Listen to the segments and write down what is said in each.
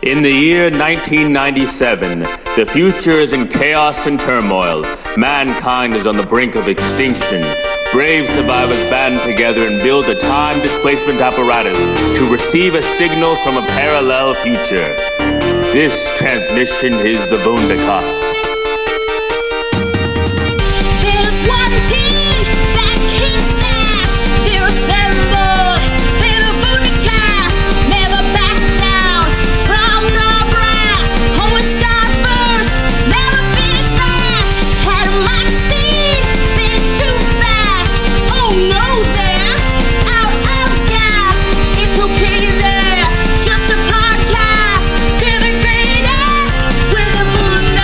In the year 1997, the future is in chaos and turmoil. Mankind is on the brink of extinction. Brave survivors band together and build a time displacement apparatus to receive a signal from a parallel future. This transmission is the BATCAT. There's one team that kicks ass. They're assembled. They're the BATCAT. Never back down from the brass. Always start first. Never finish last. Had max speed. Bit too fast. Oh no, they're out of gas. It's okay there. Just a podcast. They're the greatest. We're the BATCAT.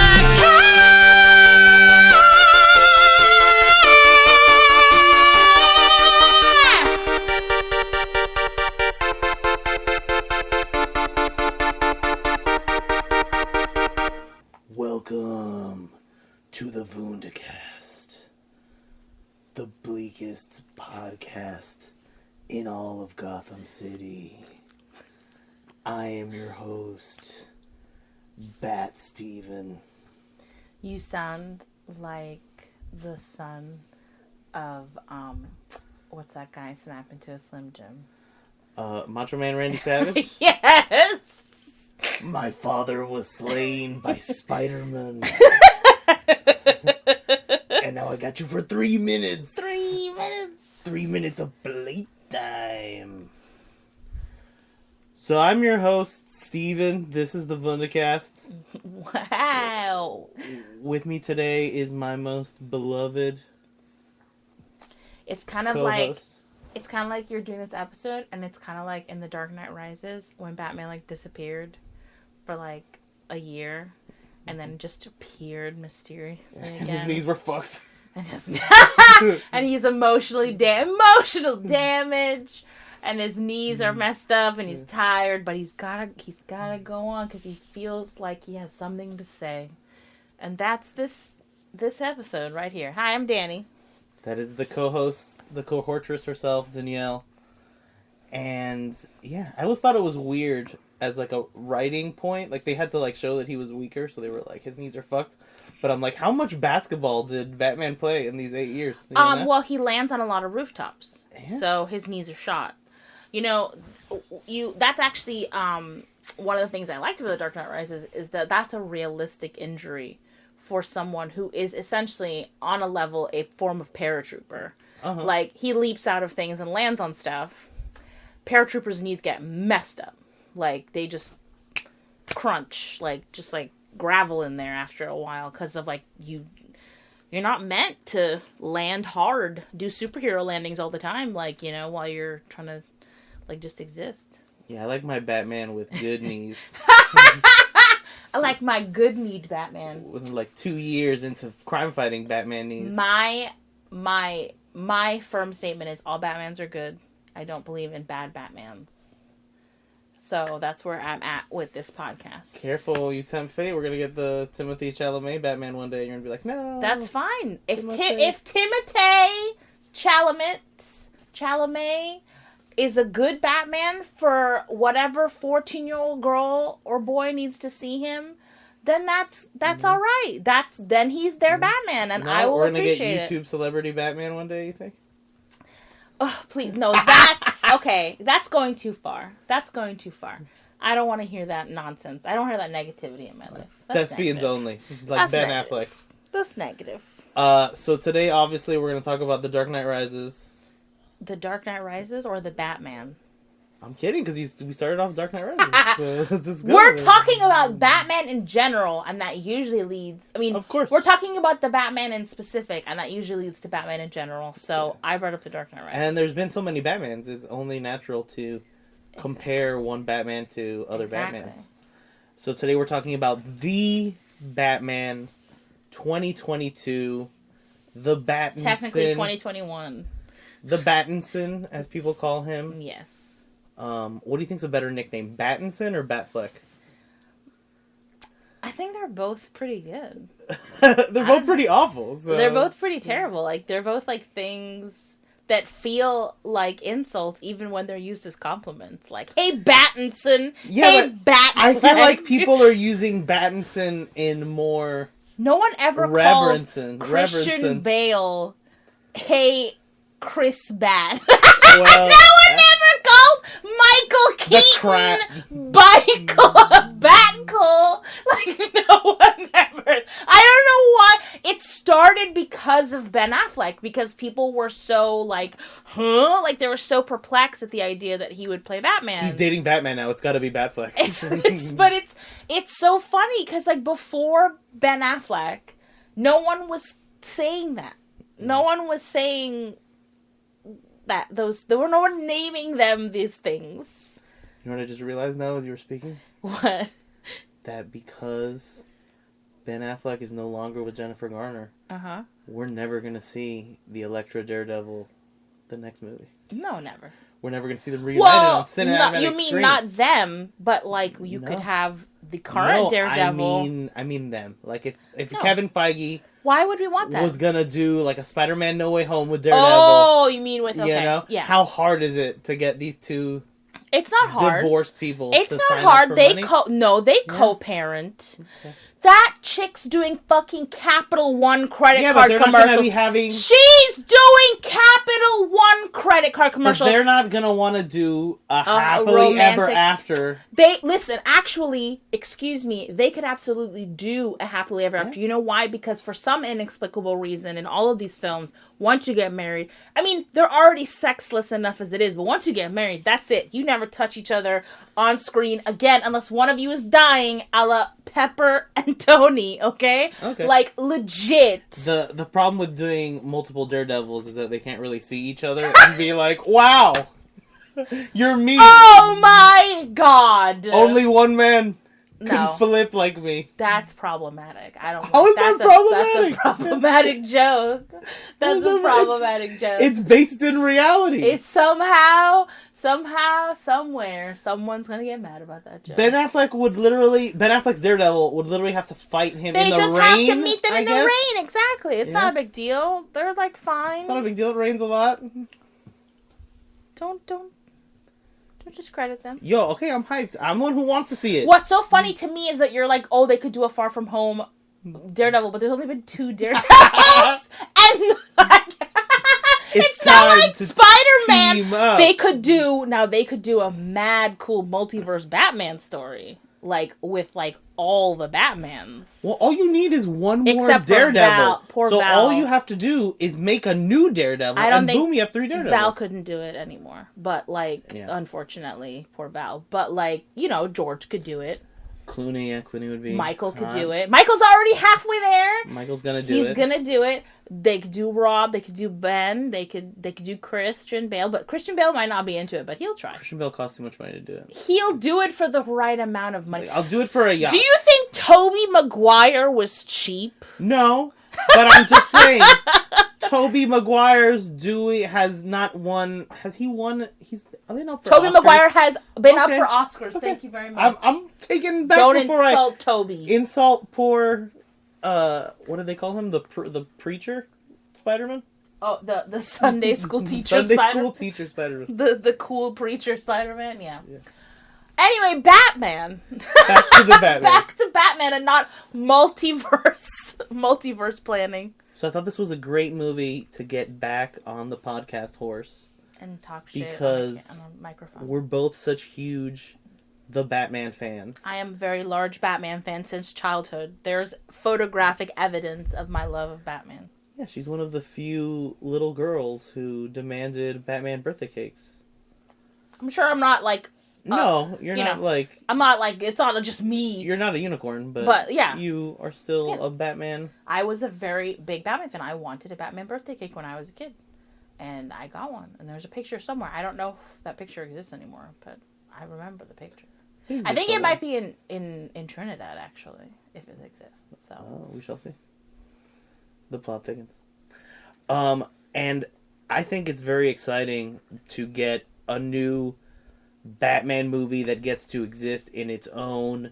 Welcome to the BATCAT, the bleakest podcast in all of Gotham City. I am your host, Bat Steven. You sound like the son of, what's that guy snap into a Slim Jim? Macho Man Randy Savage. Yes! My father was slain by Spider-Man. And now I got you for 3 minutes. 3 minutes! 3 minutes of playtime. So I'm your host, Steven. This is the BATCAT. Wow! With me today is my most beloved It's kind of like, co-host. it's kind of like you're doing this episode, and it's kind of like in The Dark Knight Rises, when Batman, like, disappeared for, like, a year, and then just appeared mysteriously again. His knees were fucked. And, and he's emotional damage, and his knees are messed up, and he's tired, but he's gotta go on because he feels like he has something to say, and that's this episode right here. Hi, I'm Dani. That is the co-host, the cohortress herself, Danielle. And yeah, I always thought it was weird as like a writing point. Like they had to like show that he was weaker, so they were like his knees are fucked. But I'm like, how much basketball did Batman play in these 8 years? You know? Well, he lands on a lot of rooftops, Yeah. so his knees are shot. You know, that's actually one of the things I liked about The Dark Knight Rises is that that's a realistic injury for someone who is essentially on a level a form of paratrooper. Uh-huh. Like he leaps out of things and lands on stuff. Paratroopers' knees get messed up. Like they just crunch, like just like gravel in there after a while because of like you're not meant to land hard, do superhero landings all the time, like, you know, while you're trying to like just exist. Yeah, I like my Batman with good knees. I like my good-kneed Batman. With like 2 years into crime fighting Batman knees. My firm statement is all Batmans are good. I don't believe in bad Batmans. So that's where I'm at with this podcast. Careful, you tempt fate. We're gonna get the Timothée Chalamet Batman one day. You're gonna be like, no. That's fine. If Timothée. Timothée Chalamet is a good Batman for whatever 14-year-old girl or boy needs to see him, then that's all right. Then he's their Batman, and I will appreciate it. We're gonna get YouTube celebrity Batman one day. You think? Oh, please, no. That's okay. That's going too far. I don't want to hear that nonsense. I don't hear that negativity in my life. That's Thespians negative. only, like That's Ben negative. Affleck. That's negative. So today, obviously, we're gonna talk about The Dark Knight Rises. The Dark Knight Rises or the Batman? I'm kidding, because we started off Dark Knight Rises. So let's just go. We're talking about Batman in general, and that usually leads... I mean, Of course. we're talking about the Batman in specific, and that usually leads to Batman in general. So I brought up the Dark Knight Rises. And there's been so many Batmans, it's only natural to compare one Batman to other Batmans. So today we're talking about the Batman 2022, the Battinson. Technically 2021. The Battinson, as people call him. Yes. What do you think's a better nickname, Battinson or Batfleck? I think they're both pretty good. They're both pretty awful. So. They're both pretty terrible. Like, they're both, like, things that feel like insults even when they're used as compliments. Like, hey, Battinson. Yeah, hey, but Batfleck. I feel like people are using Battinson in more No one ever reverencing. called Christian Bale, hey, Chris Bat. Well, no one ever called Michael Keaton Michael Batcool. Like, no one ever. I don't know why. It started because of Ben Affleck, because people were so like, huh? Like, they were so perplexed at the idea that he would play Batman. He's dating Batman now. It's got to be Batfleck. But it's so funny because, like, before Ben Affleck, no one was saying that. No one was saying that there were no one naming them these things. You know what I just realized now as you were speaking? What? That because Ben Affleck is no longer with Jennifer Garner, we're never going to see the Elektra Daredevil, the next movie. No, never. We're never going to see them reunited on cinematic no, you mean screen. not them, but like you could have the current Daredevil. I mean them. Like if Kevin Feige, why would we want that? was gonna do like a Spider-Man No Way Home with Daredevil. Oh, you mean with okay. You know? Yeah. How hard is it to get these two It's not hard. divorced people It's to not sign hard. up for They money? they co-parent. Okay. That chick's doing fucking Capital One credit card but they're commercials. not gonna be having. She's doing Capital One credit card commercials. But they're not gonna want to do a happily ever after. They listen. Actually, excuse me. They could absolutely do a happily ever after. You know why? Because for some inexplicable reason, in all of these films, once you get married, I mean, they're already sexless enough as it is. But once you get married, that's it. You never touch each other on screen again, unless one of you is dying, a la Pepper and Tony. Okay. Like legit. The problem with doing multiple Daredevils is that they can't really see each other and be like, "Wow, you're me." Oh my god! Only one man can flip like me. That's problematic. I don't. How is that problematic? That's a problematic joke. That's a problematic joke. It's based in reality. It's somehow, somewhere, someone's gonna get mad about that joke. Ben Affleck's Daredevil would literally have to fight him in the rain. They just have to meet them in the rain. Exactly. It's not a big deal. They're like fine. It's not a big deal. It rains a lot. Don't discredit them. Yo, okay, I'm hyped. I'm one who wants to see it. What's so funny to me is that you're like, oh, they could do a Far From Home Daredevil, but there's only been 2 Daredevils, and like, it's not like Spider-Man. They could do a mad cool multiverse Batman story, like with like all the Batmans. Well, all you need is one more Daredevil. So Val. all you have to do is make a new Daredevil, and boom, you have 3 Daredevils. Val couldn't do it anymore, but like, unfortunately, poor Val. But like, George could do it. Clooney would be. Michael could do it. Michael's already halfway there. Michael's gonna do it. He's gonna do it. They could do Rob. They could do Ben. They could do Christian Bale. But Christian Bale might not be into it, but he'll try. Christian Bale costs too much money to do it. He'll do it for the right amount of money. Like, I'll do it for a yacht. Do you think Tobey Maguire was cheap? No, but I'm just saying. Tobey Maguire's has not won. Has he won? He's been up for Tobey Oscars. Maguire has been up for Oscars. Okay. Thank you very much. I'm taking back Don't before insult Toby. Insult poor. What do they call him? The preacher Spider-Man. Oh, the Sunday school teacher. Sunday school teacher Spider-Man. The cool preacher Spider-Man. Yeah. Anyway, Batman. Back to the Batman. Back to Batman and not multiverse planning. So I thought this was a great movie to get back on the podcast horse. And talk shit because on a microphone. We're both such huge The Batman fans. I am a very large Batman fan since childhood. There's photographic evidence of my love of Batman. Yeah, she's one of the few little girls who demanded Batman birthday cakes. I'm sure I'm not like... No, you're not like... I'm not like... It's not just me. You're not a unicorn, but yeah. You are still a Batman. I was a very big Batman fan. I wanted a Batman birthday cake when I was a kid. And I got one. And there's a picture somewhere. I don't know if that picture exists anymore, but I remember the picture. I think it might be in Trinidad, actually, if it exists. So we shall see. The plot thickens. And I think it's very exciting to get a new Batman movie that gets to exist in its own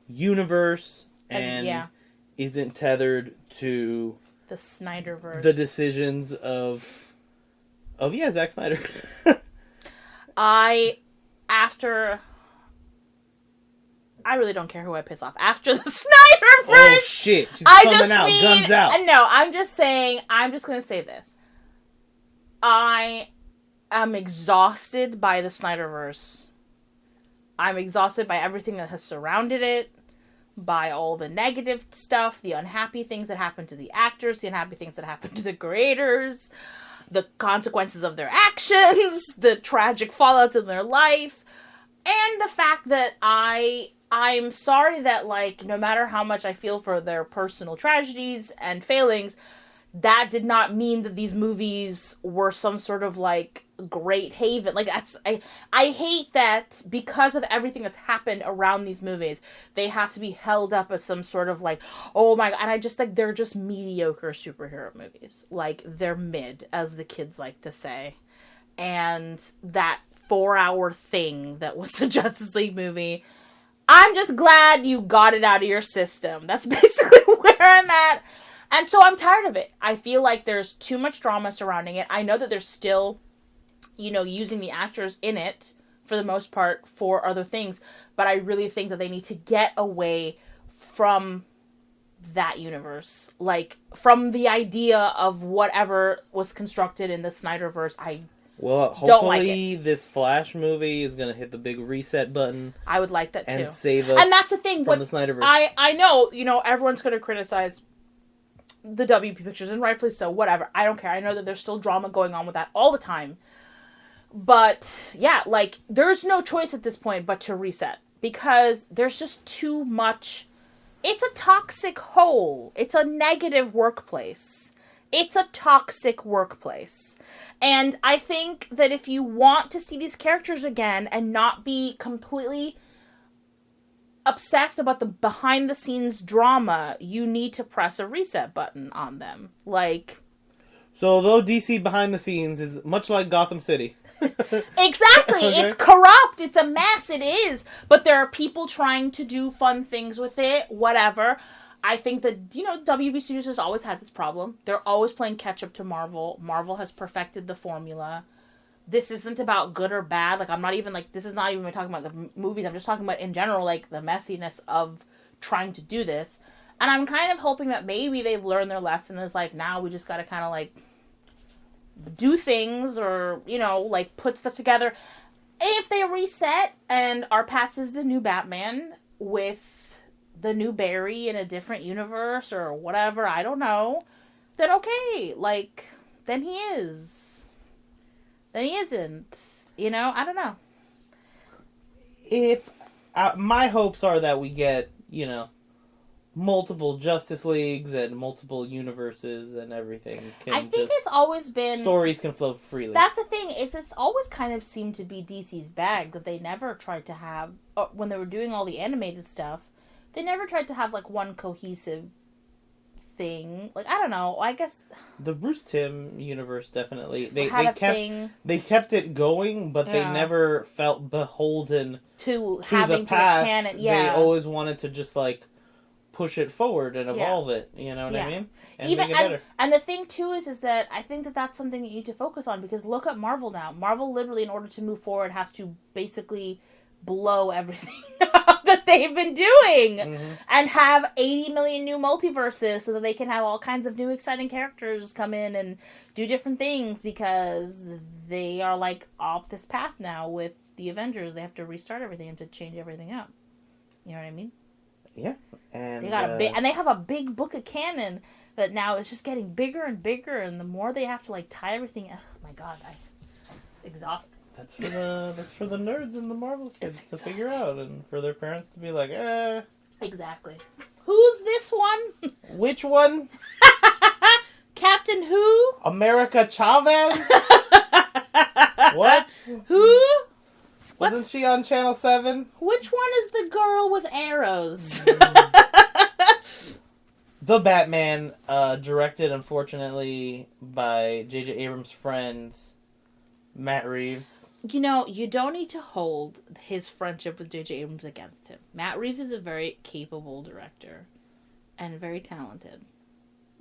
universe and isn't tethered to the Snyderverse, the decisions of Oh yeah, Zack Snyder. I really don't care who I piss off after the Snyderverse. Oh shit, she's coming out, guns out. No, I'm just gonna say this. I am exhausted by the Snyderverse. I'm exhausted by everything that has surrounded it, by all the negative stuff, the unhappy things that happen to the actors, the unhappy things that happen to the creators, the consequences of their actions, the tragic fallouts in their life, and the fact that I'm sorry that, like, no matter how much I feel for their personal tragedies and failings, that did not mean that these movies were some sort of, like, great haven. Like, I hate that because of everything that's happened around these movies, they have to be held up as some sort of, like, oh my god, and I just, like, they're just mediocre superhero movies. Like, they're mid, as the kids like to say. And that 4-hour thing that was the Justice League movie, I'm just glad you got it out of your system. That's basically where I'm at. And so I'm tired of it. I feel like there's too much drama surrounding it. I know that they're still, using the actors in it, for the most part, for other things. But I really think that they need to get away from that universe. Like, from the idea of whatever was constructed in the Snyderverse. Well, hopefully this Flash movie is going to hit the big reset button. I would like that too. And save us and that's the thing, from the Snyderverse. I know, everyone's going to criticize the WP pictures, and rightfully so, whatever. I don't care. I know that there's still drama going on with that all the time. But, yeah, like, there's no choice at this point but to reset. Because there's just too much. It's a toxic hole. It's a negative workplace. It's a toxic workplace. And I think that if you want to see these characters again and not be completely obsessed about the behind-the-scenes drama, you need to press a reset button on them. Like, so though DC behind the scenes is much like Gotham City. Exactly. Okay. It's corrupt. It's a mess. It is. But there are people trying to do fun things with it. Whatever. I think that, WB Studios has always had this problem. They're always playing catch-up to Marvel. Marvel has perfected the formula. This isn't about good or bad. Like, I'm not even, like, this is not even talking about the movies. I'm just talking about, in general, like, the messiness of trying to do this. And I'm kind of hoping that maybe they've learned their lesson. Is like, now we just gotta kind of, like, do things or, like, put stuff together. If they reset and our Pats is the new Batman with the new Barry in a different universe or whatever, I don't know, then okay. Like, then he is. Then he isn't. I don't know. If my hopes are that we get, multiple Justice Leagues and multiple universes and everything. I think it's always been... stories can flow freely. That's the thing, is it's always kind of seemed to be DC's bag, that they never tried to have... when they were doing all the animated stuff, they never tried to have, like, one cohesive thing. Like, I don't know, I guess... The Bruce Timm universe, definitely. They kept it going, but they never felt beholden to the past. Canon. Yeah. They always wanted to just, like, push it forward and evolve it, you know what I mean? And make it better. And the thing, too, is that I think that that's something that you need to focus on, because look at Marvel now. Marvel, literally, in order to move forward, has to basically blow everything up that they've been doing, and have 80 million new multiverses so that they can have all kinds of new exciting characters come in and do different things, because they are, like, off this path now with the Avengers. They have to restart everything and to change everything up. You know what I mean? Yeah, and they got and they have a big book of canon that now is just getting bigger and bigger, and the more they have to, like, tie everything. Oh my god, exhausting. That's for the nerds and the Marvel kids to figure out, and for their parents to be like, Exactly. Who's this one? Which one? Captain who? America Chavez. What? Who? Wasn't she on Channel 7? Which one is the girl with arrows? The Batman, directed, unfortunately, by J.J. Abrams' friend, Matt Reeves. You don't need to hold his friendship with J.J. Abrams against him. Matt Reeves is a very capable director and very talented.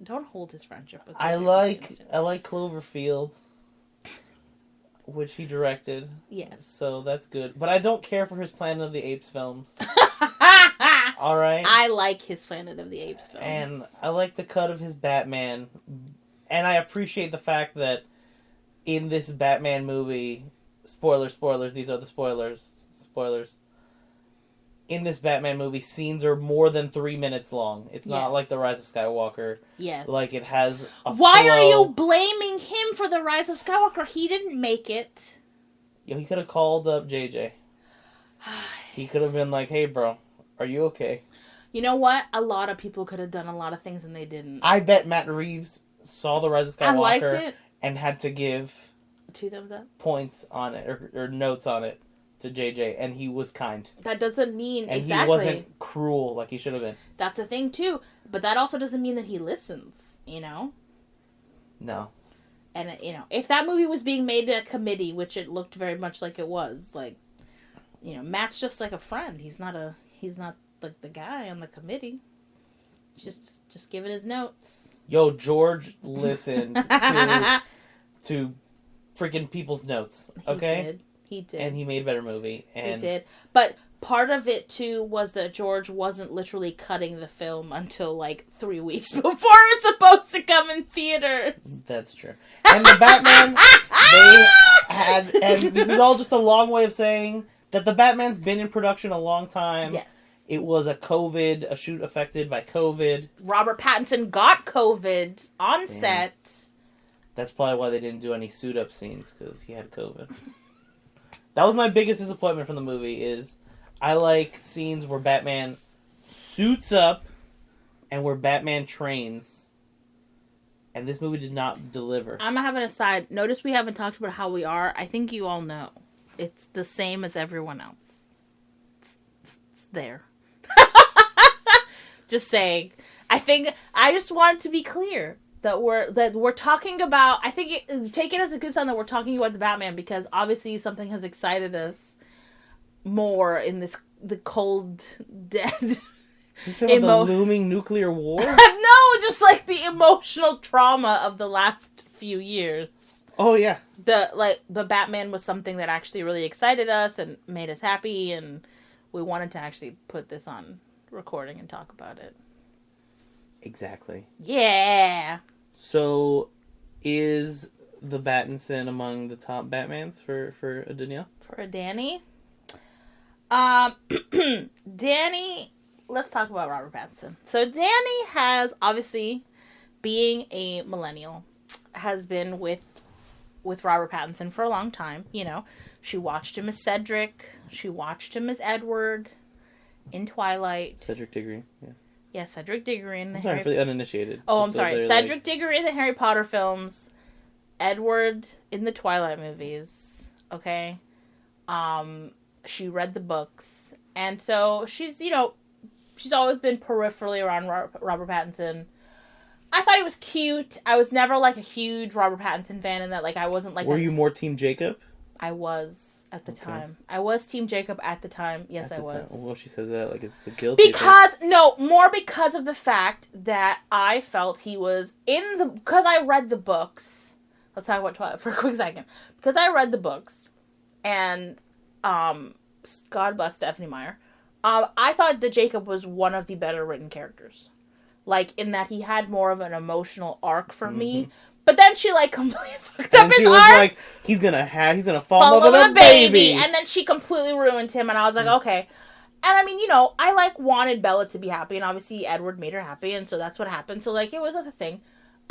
Don't hold his friendship with J.J. I like Cloverfield. which he directed. Yes. So that's good. But I don't care for his Planet of the Apes films. All right. I like his Planet of the Apes films. And I like the cut of his Batman. And I appreciate the fact that in this Batman movie, spoilers, these are the spoilers. In this Batman movie, scenes are more than 3 minutes long. It's not like The Rise of Skywalker. Yes. Like, it has a Why flow. are you blaming him for The Rise of Skywalker? He didn't make it. Yeah, he could have called up JJ. He could have been like, hey, bro, are you okay? You know what? A lot of people could have done a lot of things and they didn't. I bet Matt Reeves saw The Rise of Skywalker I liked it. And had to give 2 thumbs up. points on it or notes on it to JJ, and he was kind. That doesn't mean and exactly. he wasn't cruel like he should have been. That's a thing too, but that also doesn't mean that he listens. You know. No. And you know, if that movie was being made in a committee, which it looked very much like it was, like, you know, Matt's just like a friend. He's not like the guy on the committee. Just giving his notes. Yo, George listened to freaking people's notes. Okay. He did. And he made a better movie. And he did. But part of it, too, was that George wasn't literally cutting the film until, like, 3 weeks before it was supposed to come in theaters. That's true. And the Batman, they had... And this is all just a long way of saying that the Batman's been in production a long time. Yes. It was a shoot affected by COVID. Robert Pattinson got COVID on set. That's probably why they didn't do any suit-up scenes, because he had COVID. That was my biggest disappointment from the movie, is I like scenes where Batman suits up and where Batman trains. And this movie did not deliver. I'm gonna have an aside. Notice we haven't talked about how we are. I think you all know. It's the same as everyone else. It's there. Just saying. I just want to be clear that we're talking about. I think take it as a good sign that we're talking about the Batman, because obviously something has excited us more in the cold, dead. You talking about the looming nuclear war? No, just like the emotional trauma of the last few years. Oh yeah. The Batman was something that actually really excited us and made us happy, and we wanted to actually put this on recording and talk about it. Exactly. Yeah. So, is the Pattinson among the top Batmans for Danielle? For a Dani? Dani, let's talk about Robert Pattinson. So Dani has, obviously, being a millennial, has been with Robert Pattinson for a long time. You know, she watched him as Cedric. She watched him as Edward in Twilight. Cedric Diggory, yes. Yeah, Cedric Diggory in the I'm sorry for the uninitiated. Oh, I'm sorry. Cedric Diggory in the Harry Potter films. Edward in the Twilight movies. Okay? She read the books. And so she's, you know, she's always been peripherally around Robert Pattinson. I thought he was cute. I was never, like, a huge Robert Pattinson fan in that, like, I wasn't, like... Were you more Team Jacob? I was at the time. I was Team Jacob at the time. Yes, I was. Well, she says that like it's a guilty more because of the fact that I felt he was because I read the books. Let's talk about Twilight for a quick second. Because I read the books, and God bless Stephanie Meyer, I thought that Jacob was one of the better written characters. Like, in that he had more of an emotional arc for me. But then she, like, completely fucked up his arc. And she was like, he's gonna fall in love with a baby. And then she completely ruined him, and I was like, okay. And I mean, you know, I, like, wanted Bella to be happy, and obviously Edward made her happy, and so that's what happened. So, like, it was a thing.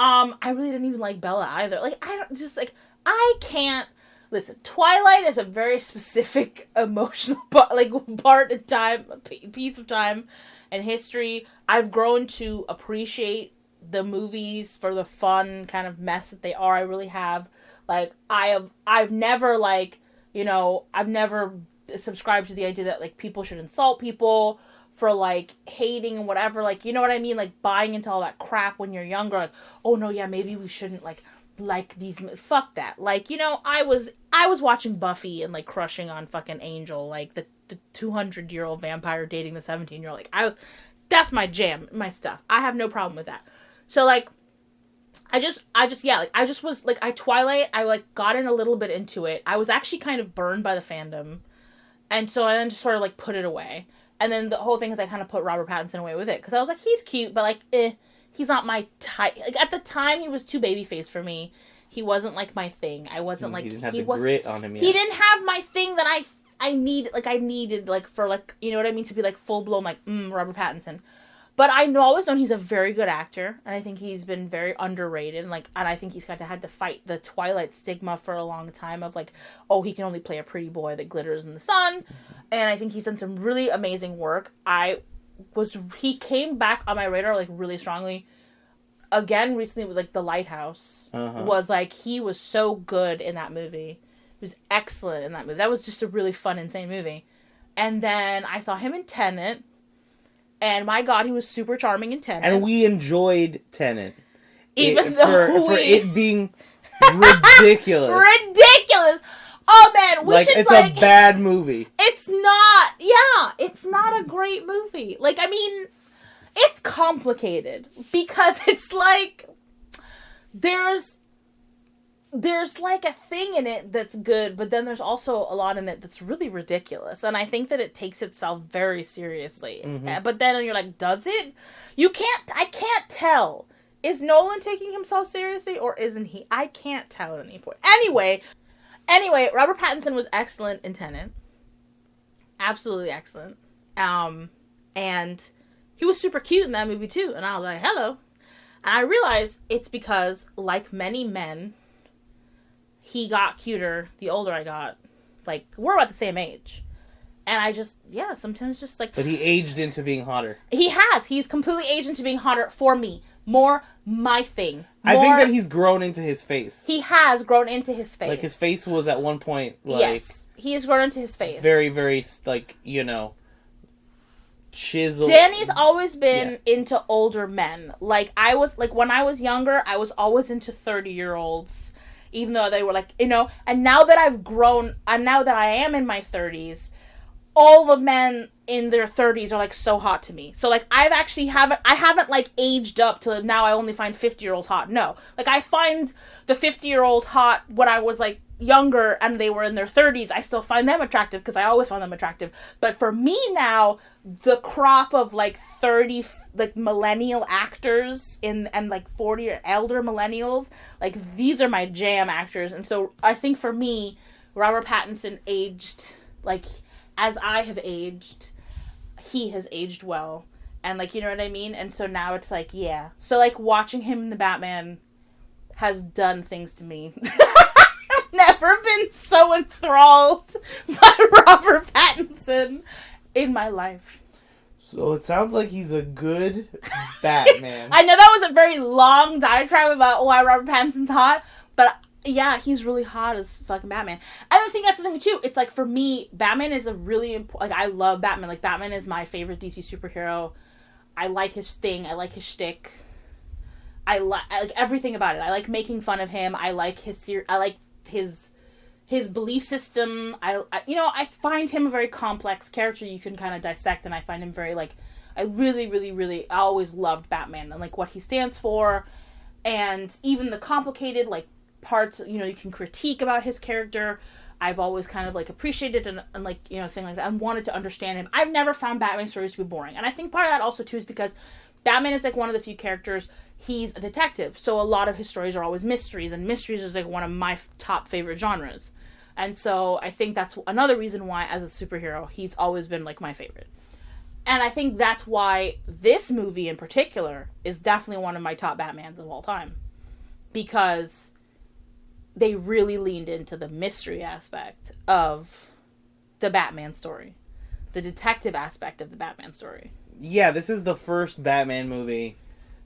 I really didn't even like Bella either. Like, I can't... Listen, Twilight is a very specific emotional part of time, piece of time and history. I've grown to appreciate the movies for the fun kind of mess that they are. I really have. Like, I've never, like, you know, I've never subscribed to the idea that, like, people should insult people for, like, hating and whatever. Like, you know what I mean? Like, buying into all that crap when you're younger. Like, oh, no, yeah, maybe we shouldn't, like these... Fuck that. Like, you know, I was watching Buffy and, like, crushing on fucking Angel. Like, the 200-year-old vampire dating the 17-year-old. Like, that's my jam, my stuff. I have no problem with that. So, like, I just was, like, Twilight, I, like, got in a little bit into it. I was actually kind of burned by the fandom. And so I then just sort of, like, put it away. And then the whole thing is I kind of put Robert Pattinson away with it. Because I was like, he's cute, but, like, he's not my type. Like, at the time, he was too babyface for me. He wasn't, like, my thing. I wasn't, like... He didn't have the grit on him yet. He didn't have my thing that I needed, like, for, like, you know what I mean? To be, like, full-blown, like, Robert Pattinson. But I always known he's a very good actor, and I think he's been very underrated, and I think he's had to fight the Twilight stigma for a long time of, like, oh, he can only play a pretty boy that glitters in the sun, and I think he's done some really amazing work. He came back on my radar, like, really strongly, again, recently with, like, The Lighthouse, was, like, he was so good in that movie. He was excellent in that movie. That was just a really fun, insane movie. And then I saw him in Tenet, and my God, he was super charming in Tenet. And we enjoyed Tenet. Even though for it being ridiculous. Ridiculous! Oh, man, it's a bad movie. It's not a great movie. Like, I mean, it's complicated. Because it's like, there's like a thing in it that's good, but then there's also a lot in it that's really ridiculous. And I think that it takes itself very seriously. Mm-hmm. But then you're like, does it? I can't tell. Is Nolan taking himself seriously or isn't he? I can't tell at any point. Anyway, Robert Pattinson was excellent in Tenet. Absolutely excellent. And he was super cute in that movie too. And I was like, hello. And I realized it's because, like many men, he got cuter the older I got. Like, we're about the same age. And I just, sometimes just like... But he aged into being hotter. He has. He's completely aged into being hotter for me. More my thing. I think that he's grown into his face. He has grown into his face. Like, his face was at one point, like... Yes, he has grown into his face. Very, very, like, you know, chiseled. Danny's always been into older men. Like, when I was younger, I was always into 30-year-olds. Even though they were like, you know, and now that I've grown, and now that I am in my 30s, all the men in their 30s are, like, so hot to me. So, like, I haven't, like, aged up to now I only find 50-year-olds hot. No. Like, I find the 50-year-olds hot when I was, like, younger and they were in their 30s. I still find them attractive because I always found them attractive. But for me now, the crop of, like, 30, like, millennial actors and like, 40 or elder millennials, like, these are my jam actors. And so I think for me, Robert Pattinson aged, like, as I have aged, he has aged well. And, like, you know what I mean? And so now it's like, yeah. So, like, watching him in the Batman has done things to me. Never been so enthralled by Robert Pattinson in my life. So it sounds like he's a good Batman. I know that was a very long diatribe about why Robert Pattinson's hot, but yeah, he's really hot as fucking Batman. And I think that's the thing too. It's like, for me, Batman is a really important... Like, I love Batman. Like, Batman is my favorite DC superhero. I like his thing. I like his shtick. I like everything about it. I like making fun of him. I like his belief system. I find him a very complex character you can kind of dissect, and I find him very, like, I really, really, really, I always loved Batman and, like, what he stands for, and even the complicated, like, parts, you know, you can critique about his character. I've always kind of, like, appreciated and like, you know, thing like that, and wanted to understand him. I've never found Batman stories to be boring, and I think part of that also, too, is because Batman is, like, one of the few characters, he's a detective, so a lot of his stories are always mysteries, and mysteries is, like, one of my top favorite genres. And so I think that's another reason why, as a superhero, he's always been, like, my favorite. And I think that's why this movie in particular is definitely one of my top Batmans of all time. Because they really leaned into the mystery aspect of the Batman story. The detective aspect of the Batman story. Yeah, this is the first Batman movie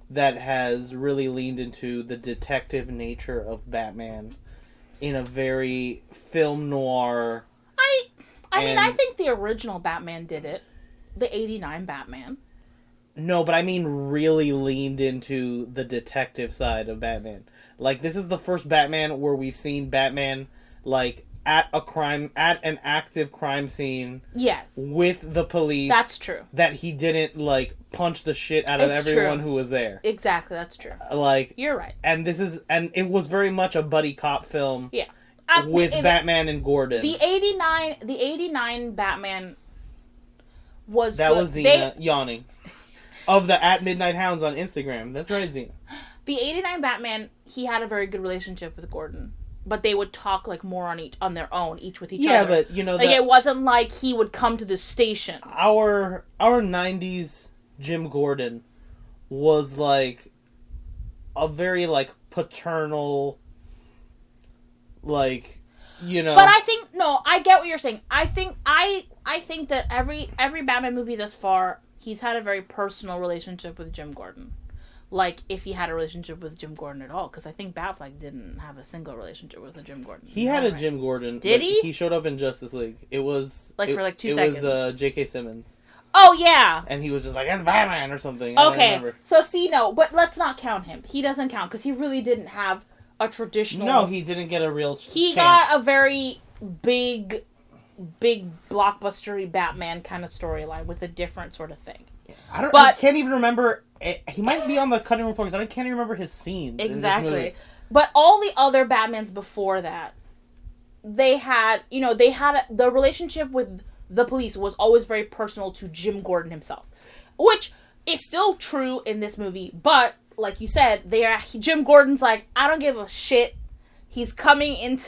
that has really leaned into the detective nature of Batman in a very film noir. I mean, I think the original Batman did it. The 89 Batman. No, but I mean really leaned into the detective side of Batman. Like, this is the first Batman where we've seen Batman, like, at an active crime scene Yeah. with the police. That's true. That he didn't, like, punch the shit out of It's everyone true. who was there. Exactly, that's true. Like, You're right. and it was very much a buddy cop film. Yeah. With Batman and Gordon. The 89 Batman was that good. was Xena yawning. Of the At Midnight Hounds on Instagram. That's right, Xena. The 89 Batman, he had a very good relationship with Gordon. But they would talk, like, more on their own, each with each other. Yeah, but, you know... Like, it wasn't like he would come to the station. Our 90s Jim Gordon was, like, a very, like, paternal, like, you know... But I think... No, I get what you're saying. I think that every Batman movie thus far, he's had a very personal relationship with Jim Gordon. Like, if he had a relationship with Jim Gordon at all. Because I think Batfleck didn't have a single relationship with a Jim Gordon. He had a Jim Gordon. Did he? He showed up in Justice League. It was... Like, for, like, 2 seconds. It was J.K. Simmons. Oh, yeah! And he was just like, that's Batman or something. I don't Okay, remember. so see, no. But let's not count him. He doesn't count. Because he really didn't have a traditional... No, he didn't get a real He chance. got a very big blockbustery Batman kind of storyline with a different sort of thing. I can't even remember. He might be on the cutting room floor because I can't even remember his scenes. Exactly. In this movie. But all the other Batmans before that, they had the relationship with the police was always very personal to Jim Gordon himself, which is still true in this movie. But like you said, Jim Gordon's like, I don't give a shit. He's coming on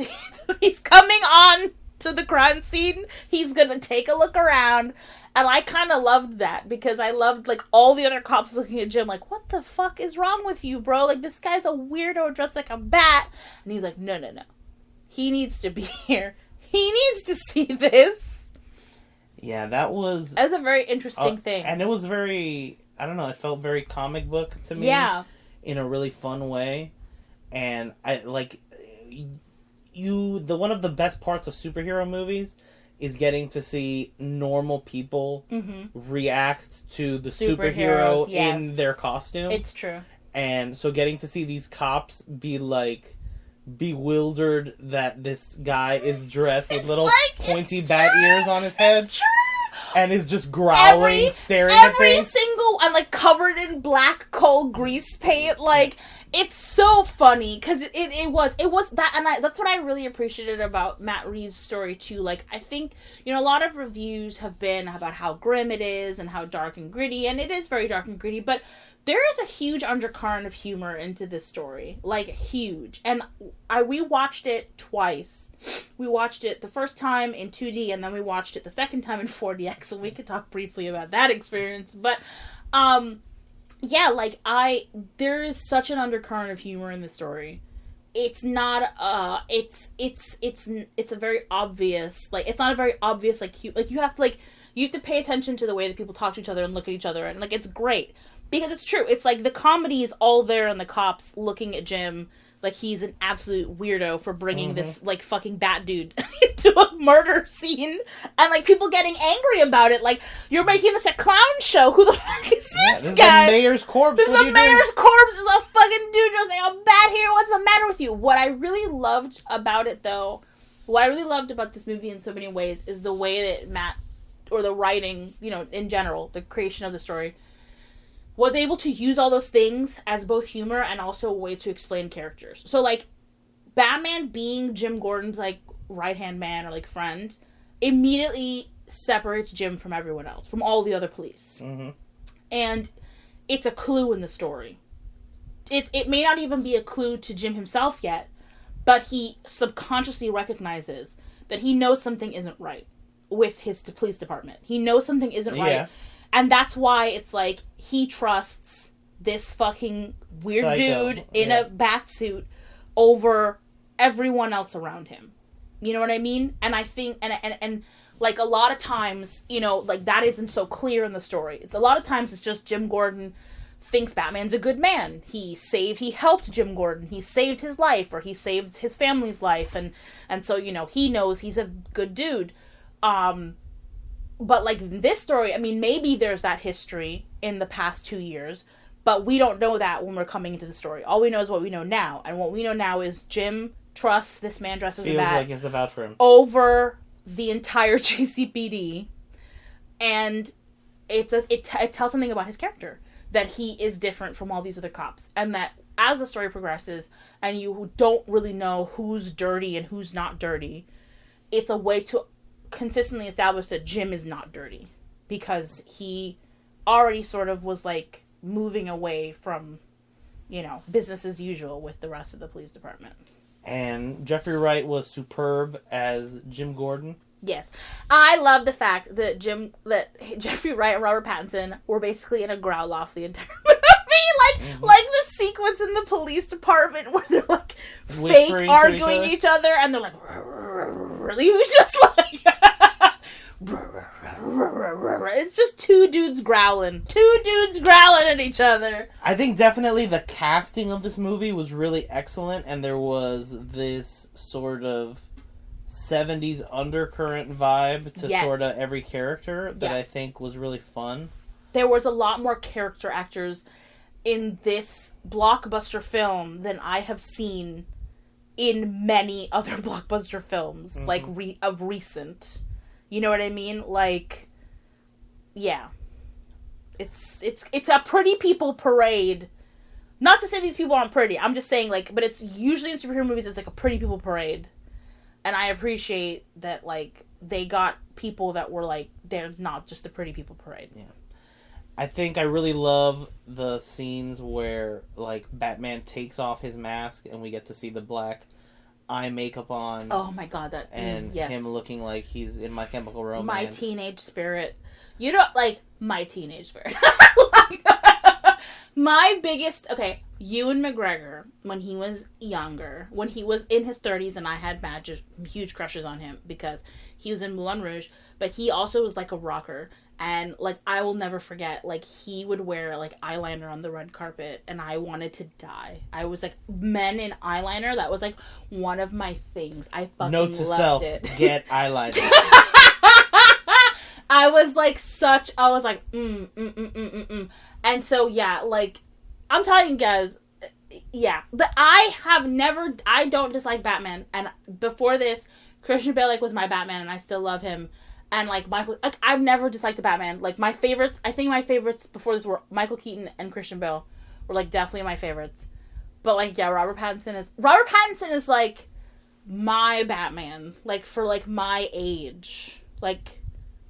to the crime scene. He's gonna take a look around. And I kind of loved that because I loved, like, all the other cops looking at Jim like, what the fuck is wrong with you, bro? Like, this guy's a weirdo dressed like a bat. And he's like, no. He needs to be here. He needs to see this. Yeah, that was... That's a very interesting thing. And it was very... I don't know, it felt very comic book to me. Yeah. In a really fun way. And I, like... one of the best parts of superhero movies is getting to see normal people react to the superhero yes. in their costume. It's true. And so getting to see these cops be, like, bewildered that this guy is dressed with little pointy bat ears on his head. It's true. And is just growling, staring at things. Every single... And, like, covered in black coal grease paint. Like, it's so funny. Because it was that... And that's what I really appreciated about Matt Reeves' story, too. Like, I think, a lot of reviews have been about how grim it is and how dark and gritty. And it is very dark and gritty. But there is a huge undercurrent of humor into this story. Like, huge. And we watched it twice. We watched it the first time in 2D, and then we watched it the second time in 4DX, so we could talk briefly about that experience. But, yeah, like, there is such an undercurrent of humor in the story. It's not, it's a very obvious, like, it's not a very obvious, like, you have to pay attention to the way that people talk to each other and look at each other, and, like, it's great. Because it's true. It's like the comedy is all there in the cops looking at Jim like he's an absolute weirdo for bringing this, like, fucking bat dude to a murder scene. And, like, people getting angry about it. Like, you're making this a clown show. Who the fuck is this guy? This is the mayor's corpse. This is the mayor's corpse. There's a fucking dude dressed like a bat here. What's the matter with you? What I really loved about it, though, what I really loved about this movie in so many ways is the way that Matt, or the writing, in general, the creation of the story, was able to use all those things as both humor and also a way to explain characters. So, like, Batman being Jim Gordon's, like, right-hand man or, like, friend immediately separates Jim from everyone else, from all the other police. Mm-hmm. And it's a clue in the story. It may not even be a clue to Jim himself yet, but he subconsciously recognizes that he knows something isn't right with his police department. He knows something isn't right. And that's why it's like he trusts this fucking weird Psycho. dude in a bat suit over everyone else around him. You know what I mean? And I think, and like, a lot of times, like, that isn't so clear in the story. A lot of times it's just Jim Gordon thinks Batman's a good man. He helped Jim Gordon. He saved his life, or he saved his family's life. And so, he knows he's a good dude. But, like, in this story, I mean, maybe there's that history in the past 2 years, but we don't know that when we're coming into the story. All we know is what we know now. And what we know now is Jim trusts this man dressed as a Feels bat like he has to vouch for him. over the entire GCPD, and it tells something about his character, that he is different from all these other cops, and that as the story progresses and you don't really know who's dirty and who's not dirty, it's a way to consistently establish that Jim is not dirty, because he already sort of was like moving away from, you know, business as usual with the rest of the police department. And Jeffrey Wright was superb as Jim Gordon. Yes. I love the fact that Jeffrey Wright and Robert Pattinson were basically in a growl off the entire movie. Like the sequence in the police department where they're like Whispering fake arguing to each other, and they're like, really? Who's just like, it's just two dudes growling at each other. I think definitely the casting of this movie was really excellent, and there was this sort of 70s undercurrent vibe to sort of every character that I think was really fun. There was a lot more character actors in this blockbuster film than I have seen in many other blockbuster films, like of recent. You know what I mean? Like, yeah, it's a pretty people parade. Not to say these people aren't pretty. I'm just saying, like, but it's usually in superhero movies, it's like a pretty people parade. And I appreciate that, like, they got people that were, like, they're not just a pretty people parade. Yeah. I think I really love the scenes where, like, Batman takes off his mask and we get to see the black eye makeup on. Oh, my God. And him looking like he's in My Chemical Romance. My teenage spirit. You know, like, my teenage spirit. My biggest... Okay, Ewan McGregor, when he was younger, when he was in his 30s, and I had huge crushes on him because he was in Moulin Rouge, but he also was, like, a rocker. And, like, I will never forget, like, he would wear, like, eyeliner on the red carpet, and I wanted to die. I was, like, men in eyeliner, that was, like, one of my things. I fucking Note to loved self, it. get eyeliner. I was, like, And so, yeah, like, I'm telling you guys, yeah. I don't dislike Batman, and before this, Christian Bale, like, was my Batman, and I still love him. And, like, I've never disliked a Batman. Like, my favorites before this were Michael Keaton and Christian Bale were, like, definitely my favorites. But, like, yeah, Robert Pattinson is, like, my Batman. Like, for, like, my age. Like,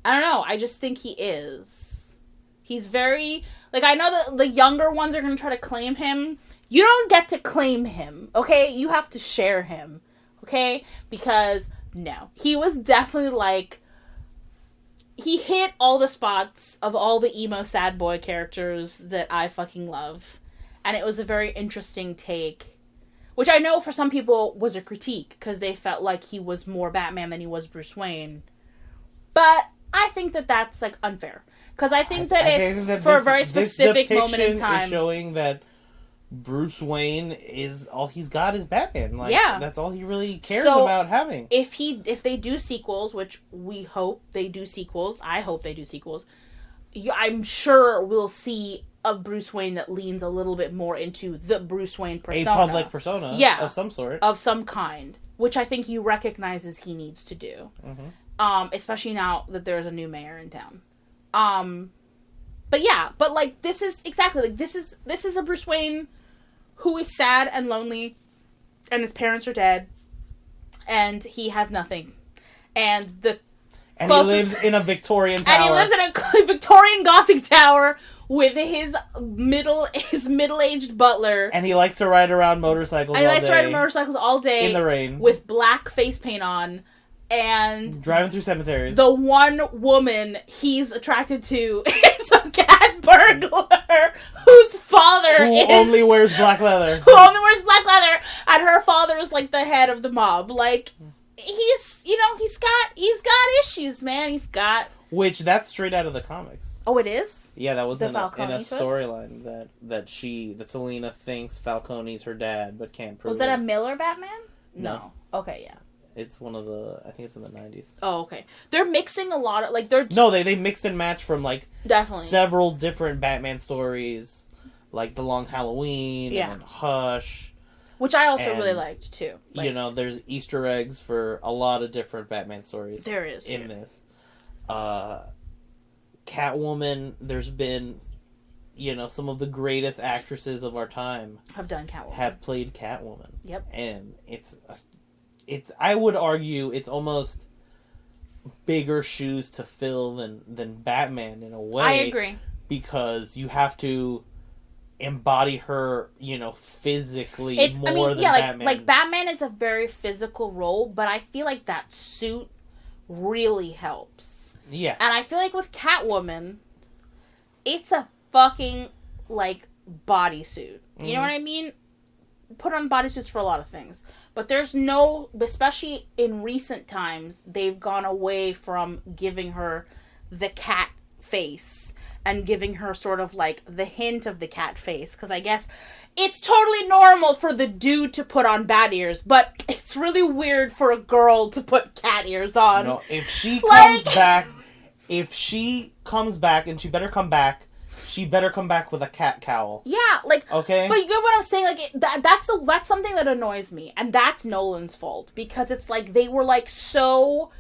I don't know. I just think he is. He's very... Like, I know that the younger ones are going to try to claim him. You don't get to claim him, okay? You have to share him, okay? Because, no. He was definitely, like... He hit all the spots of all the emo sad boy characters that I fucking love. And it was a very interesting take. Which I know for some people was a critique, because they felt like he was more Batman than he was Bruce Wayne. But I think that that's, like, unfair. Because I think that for a very specific moment in time. Is showing that Bruce Wayne is all he's got is Batman. Like, yeah. That's all he really cares about having. If they do sequels, which we hope they do sequels, I hope they do sequels, I'm sure we'll see a Bruce Wayne that leans a little bit more into the Bruce Wayne persona. A public persona of some sort. Of some kind. Which I think he recognizes he needs to do. Mm-hmm. Especially now that there's a new mayor in town. But yeah, but, like, this is exactly, like, this is a Bruce Wayne who is sad and lonely, and his parents are dead, and he has nothing. And he lives in a Victorian tower. And he lives in a Victorian Gothic tower with his middle-aged butler. And he likes to ride around motorcycles all day. In the rain. With black face paint on. And driving through cemeteries. The one woman he's attracted to is a cat burglar whose father only wears black leather. And her father is, like, the head of the mob. Like, he's got issues, man. Which that's straight out of the comics. Oh, it is? Yeah, that was in a twist? storyline that Selena thinks Falcone's her dad, but can't prove it. Was that a Miller Batman? No. Okay, yeah. It's I think it's in the 90s. Oh, okay. They're mixing a lot of, like, they're... No, they mixed and matched from, like, definitely several different Batman stories, like The Long Halloween and Hush. Which I also And, really liked, too. Like, you know, there's Easter eggs for a lot of different Batman stories. There is, in yeah. this. Catwoman, there's been, you know, some of the greatest actresses of our time have done Catwoman. have played Catwoman. Yep. And it's I would argue it's almost bigger shoes to fill than Batman in a way. I agree. Because you have to embody her, you know, physically than Batman. Batman. Like Batman is a very physical role, but I feel like that suit really helps. Yeah. And I feel like with Catwoman, it's a fucking, like, bodysuit. You know what I mean? Put on bodysuits for a lot of things. But there's no, especially in recent times, they've gone away from giving her the cat face and giving her sort of like the hint of the cat face. Because I guess it's totally normal for the dude to put on bat ears, but it's really weird for a girl to put cat ears on. No, if she Like- comes back, and she better come back with a cat cowl. Yeah, like, Okay? but you get what I'm saying? Like, that's something that annoys me, and that's Nolan's fault, because it's like, they were, like, so,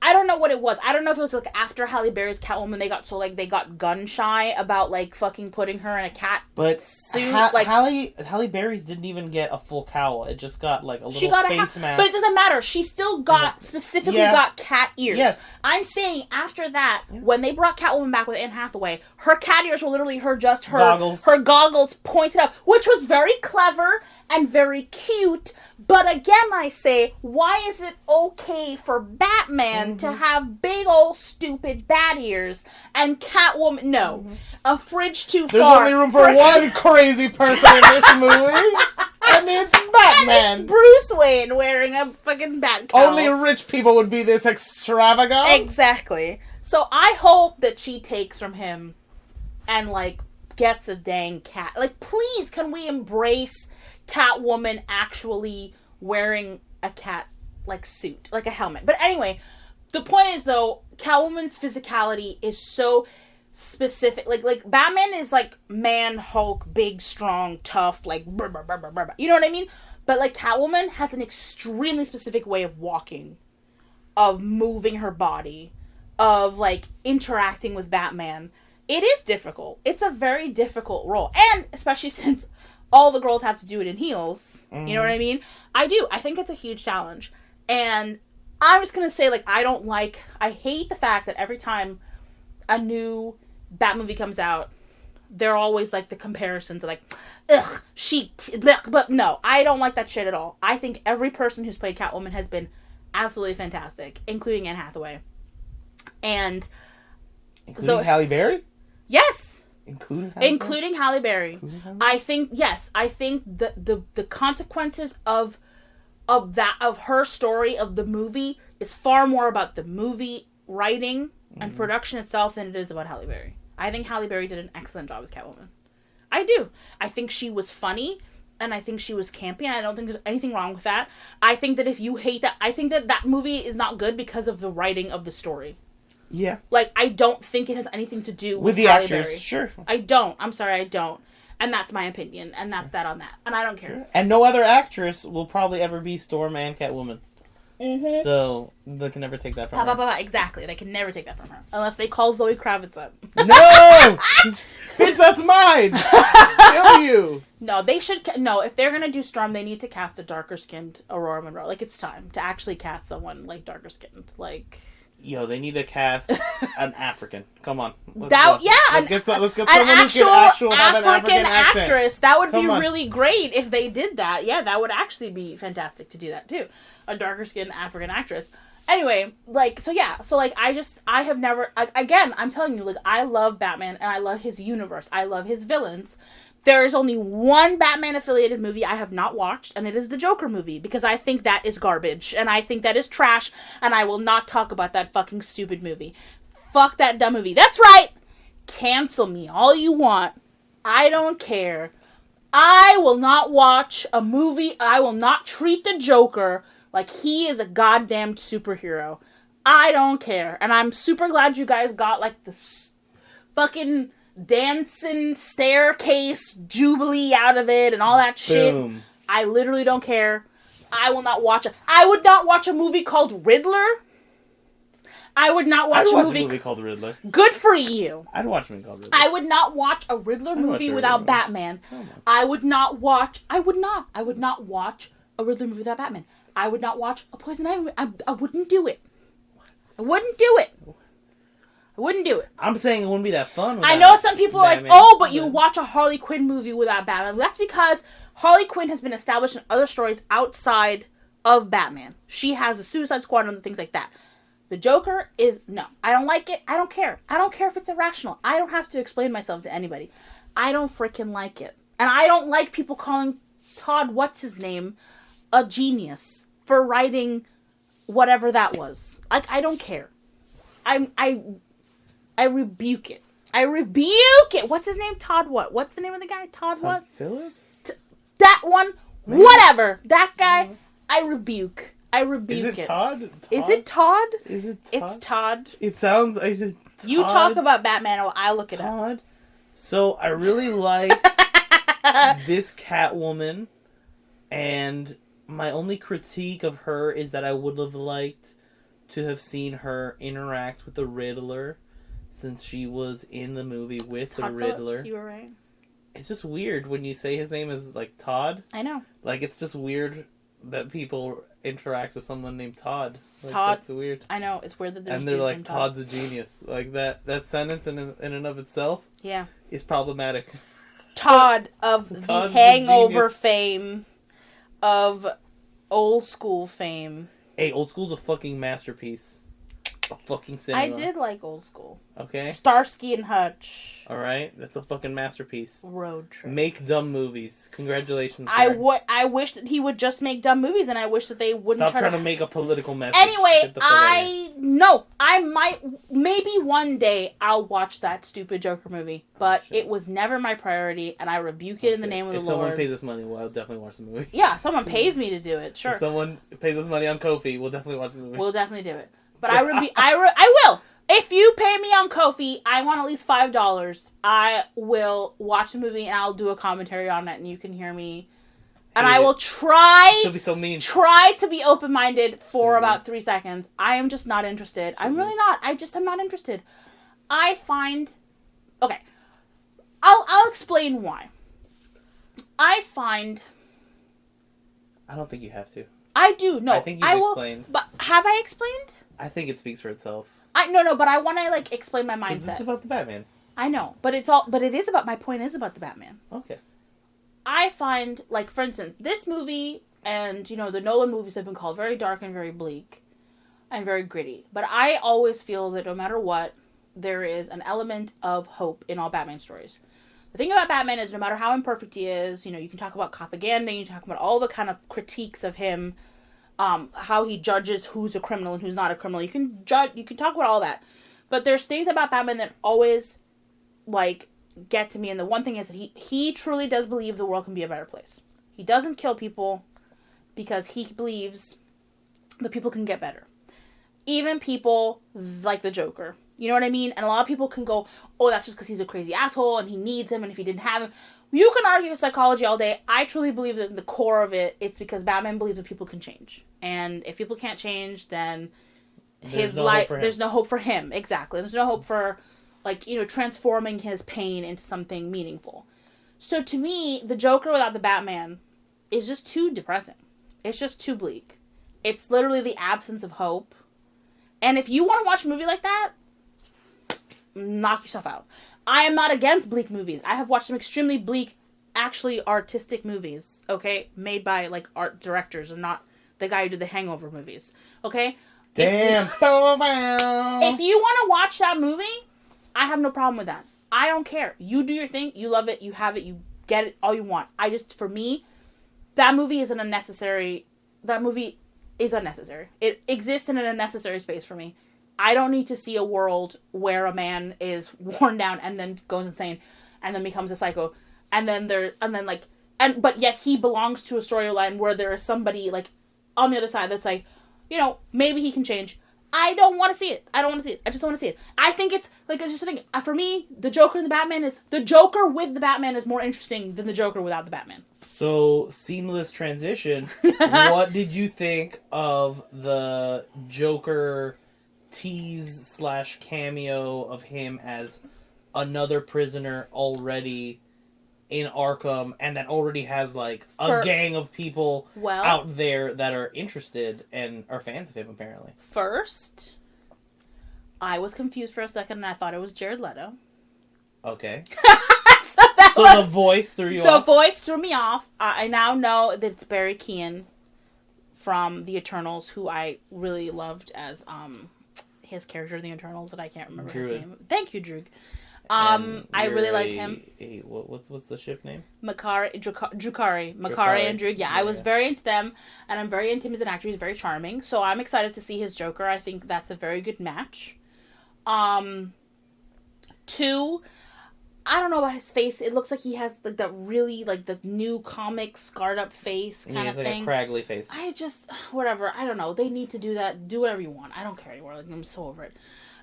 I don't know what it was. I don't know if it was, like, after Halle Berry's Catwoman, they got gun shy about, like, fucking putting her in a cat But suit. Halle Berry's didn't even get a full cowl. It just got, like, a little face mask. But it doesn't matter. She still got, got cat ears. Yes. I'm saying, after that, when they brought Catwoman back with Anne Hathaway, her cat ears were literally her Goggles. her goggles pointed up, which was very clever and very cute. But again, I say, why is it okay for Batman to have big old stupid bat ears and Catwoman? No. A fridge too There's far. only room for one crazy person in this movie, and it's Batman. And it's Bruce Wayne wearing a fucking bat cowl. Only rich people would be this extravagant. Exactly. So I hope that she takes from him and, like, gets a dang cat. Like, please, can we embrace Catwoman actually wearing a cat, like, suit, like a helmet? But anyway, the point is, though, Catwoman's physicality is so specific. Like Batman is, like, man, Hulk, big, strong, tough, like, brr, brr, brr, brr, brr. You know what I mean? But, like, Catwoman has an extremely specific way of walking, of moving her body, of, like, interacting with Batman. It is difficult. It's a very difficult role. And especially since all the girls have to do it in heels. You know what I mean? I do. I think it's a huge challenge. And I'm just going to say, like, I hate the fact that every time a new Bat movie comes out, they're always, like, the comparisons are like, ugh, but no, I don't like that shit at all. I think every person who's played Catwoman has been absolutely fantastic, including Anne Hathaway. And Including Halle Berry? Yes. Including Halle Berry. I think the consequences of her story, of the movie, is far more about the movie writing and production itself than it is about Halle Berry. I think Halle Berry did an excellent job as Catwoman. I do. I think she was funny, and I think she was campy, and I don't think there's anything wrong with that. I think that if you hate that, I think that movie is not good because of the writing of the story. Yeah. Like, I don't think it has anything to do with the Halle actors. Berry. Sure. I don't. I'm sorry, I don't. And that's my opinion, and that's that on that. And I don't care. Sure. And no other actress will probably ever be Storm and Catwoman. Mm-hmm. So, they can never take that from her. Exactly. They can never take that from her. Unless they call Zoe Kravitz up. No! Bitch, that's mine! Kill you! No, they should... No, if they're gonna do Storm, they need to cast a darker-skinned Aurora Monroe. Like, it's time to actually cast someone, like, darker-skinned. Like... Yo, they need to cast an African. Come on. Let's get someone who can actually have an African accent. Actress. That would be really great if they did that. Yeah, that would actually be fantastic to do that, too. A darker-skinned African actress. Anyway, like, so yeah. So, like, I have never... again, I'm telling you, like, I love Batman, and I love his universe. I love his villains. There is only one Batman-affiliated movie I have not watched, and it is the Joker movie, because I think that is garbage, and I think that is trash, and I will not talk about that fucking stupid movie. Fuck that dumb movie. That's right! Cancel me all you want. I don't care. I will not watch a movie. I will not treat the Joker like he is a goddamn superhero. I don't care. And I'm super glad you guys got, like, this fucking... dancing staircase jubilee out of it and all that shit. Boom. I literally don't care. I will not watch it. I would not watch a movie called Riddler. I would not watch, I'd watch a movie called Riddler. Good for you. I'd watch a movie called Riddler. I would not watch a Riddler movie without Batman. I would not watch a Riddler movie without Batman. I would not watch a Poison Ivy movie. I wouldn't do it. I wouldn't do it. I wouldn't do it. I'm saying it wouldn't be that fun. I know some people are like, oh, but you watch a Harley Quinn movie without Batman. That's because Harley Quinn has been established in other stories outside of Batman. She has the Suicide Squad and things like that. The Joker is, no. I don't like it. I don't care. I don't care if it's irrational. I don't have to explain myself to anybody. I don't freaking like it. And I don't like people calling Todd what's-his-name a genius for writing whatever that was. Like, I don't care. I rebuke it. I rebuke it. What's his name? Todd what? What's the name of the guy? Todd what? Phillips? That one. Maybe. Whatever. That guy. I rebuke. I rebuke it. Is it Todd? Is it Todd? Is it Todd? It's Todd. It sounds... You talk about Batman or I'll look it up. Todd? So, I really liked this Catwoman, and my only critique of her is that I would have liked to have seen her interact with the Riddler, since she was in the movie with the Riddler. Phillips, you were right. It's just weird when you say his name is, like, Todd. I know. Like, it's just weird that people interact with someone named Todd. Like, Todd. That's weird. I know. It's weird that there's And they're like, Todd's a genius. Like, that sentence in and of itself is problematic. Todd of the Todd's Hangover fame, of Old School fame. Hey, Old School's a fucking masterpiece. A fucking cinema. I did like Old School. Okay? Starsky and Hutch. Alright? That's a fucking masterpiece. Road Trip. Make dumb movies. Congratulations, sir. I wish that he would just make dumb movies, and I wish that they wouldn't Stop trying to make a political message. Anyway, I might, maybe one day I'll watch that stupid Joker movie, but it was never my priority, and I rebuke it in the name of the Lord. If someone pays us money, we'll definitely watch the movie. Yeah, someone pays me to do it, sure. If someone pays us money on Ko-fi, we'll definitely watch the movie. We'll definitely do it. But I will. If you pay me on Ko-fi, I want at least $5. I will watch the movie and I'll do a commentary on it, and you can hear me. And I will try. She'll be so mean. Try to be open-minded for about 3 seconds. I am just not interested. I'm really not. I just am not interested. I find. Okay. I'll explain why. I don't think you have to. I do. No, I think you've explained. But have I explained? I think it speaks for itself. No, but I want to explain my mindset. This is about the Batman. I know, but it is about, my point is about the Batman. Okay. I find, for instance, this movie and, the Nolan movies have been called very dark and very bleak and very gritty. But I always feel that no matter what, there is an element of hope in all Batman stories. The thing about Batman is no matter how imperfect he is, you can talk about propaganda, you can talk about all the kind of critiques of him, how he judges who's a criminal and who's not a criminal. You can talk about all that. But there's things about Batman that always, get to me. And the one thing is that he truly does believe the world can be a better place. He doesn't kill people because he believes that people can get better. Even people like the Joker. You know what I mean? And a lot of people can go, oh, that's just because he's a crazy asshole and he needs him, and if he didn't have him. You can argue with psychology all day. I truly believe that the core of it, it's because Batman believes that people can change. And if people can't change, then his life, there's no hope for him. Exactly. There's no hope for, transforming his pain into something meaningful. So to me, the Joker without the Batman is just too depressing. It's just too bleak. It's literally the absence of hope. And if you want to watch a movie like that, knock yourself out. I am not against bleak movies. I have watched some extremely bleak, actually artistic movies, okay? Made by, art directors and not the guy who did the Hangover movies, okay? Damn. If you want to watch that movie, I have no problem with that. I don't care. You do your thing. You love it. You have it. You get it. All you want. For me, that movie is unnecessary. It exists in an unnecessary space for me. I don't need to see a world where a man is worn down and then goes insane and then becomes a psycho. But yet he belongs to a storyline where there is somebody, on the other side that's maybe he can change. I don't want to see it. I don't want to see it. I just don't want to see it. I think it's just the thing. For me, the Joker with the Batman is more interesting than the Joker without the Batman. So, seamless transition. What did you think of the Joker tease / cameo of him as another prisoner already in Arkham, and that already has a gang of people out there that are interested and are fans of him, apparently? First, I was confused for a second, and I thought it was Jared Leto. Okay. so the voice threw you off? The voice threw me off. I now know that it's Barry Keoghan from The Eternals, who I really loved as his character in The Eternals, that I can't remember his name. Thank you, Droog. I really liked him. What's the ship name? Drukari and Droog. Yeah, I was very into them, and I'm very into him as an actor. He's very charming, so I'm excited to see his Joker. I think that's a very good match. 2, I don't know about his face. It looks like he has that really the new comic scarred up face kind of thing. It's like a craggly face. I just whatever. I don't know. They need to do that. Do whatever you want. I don't care anymore. I'm so over it.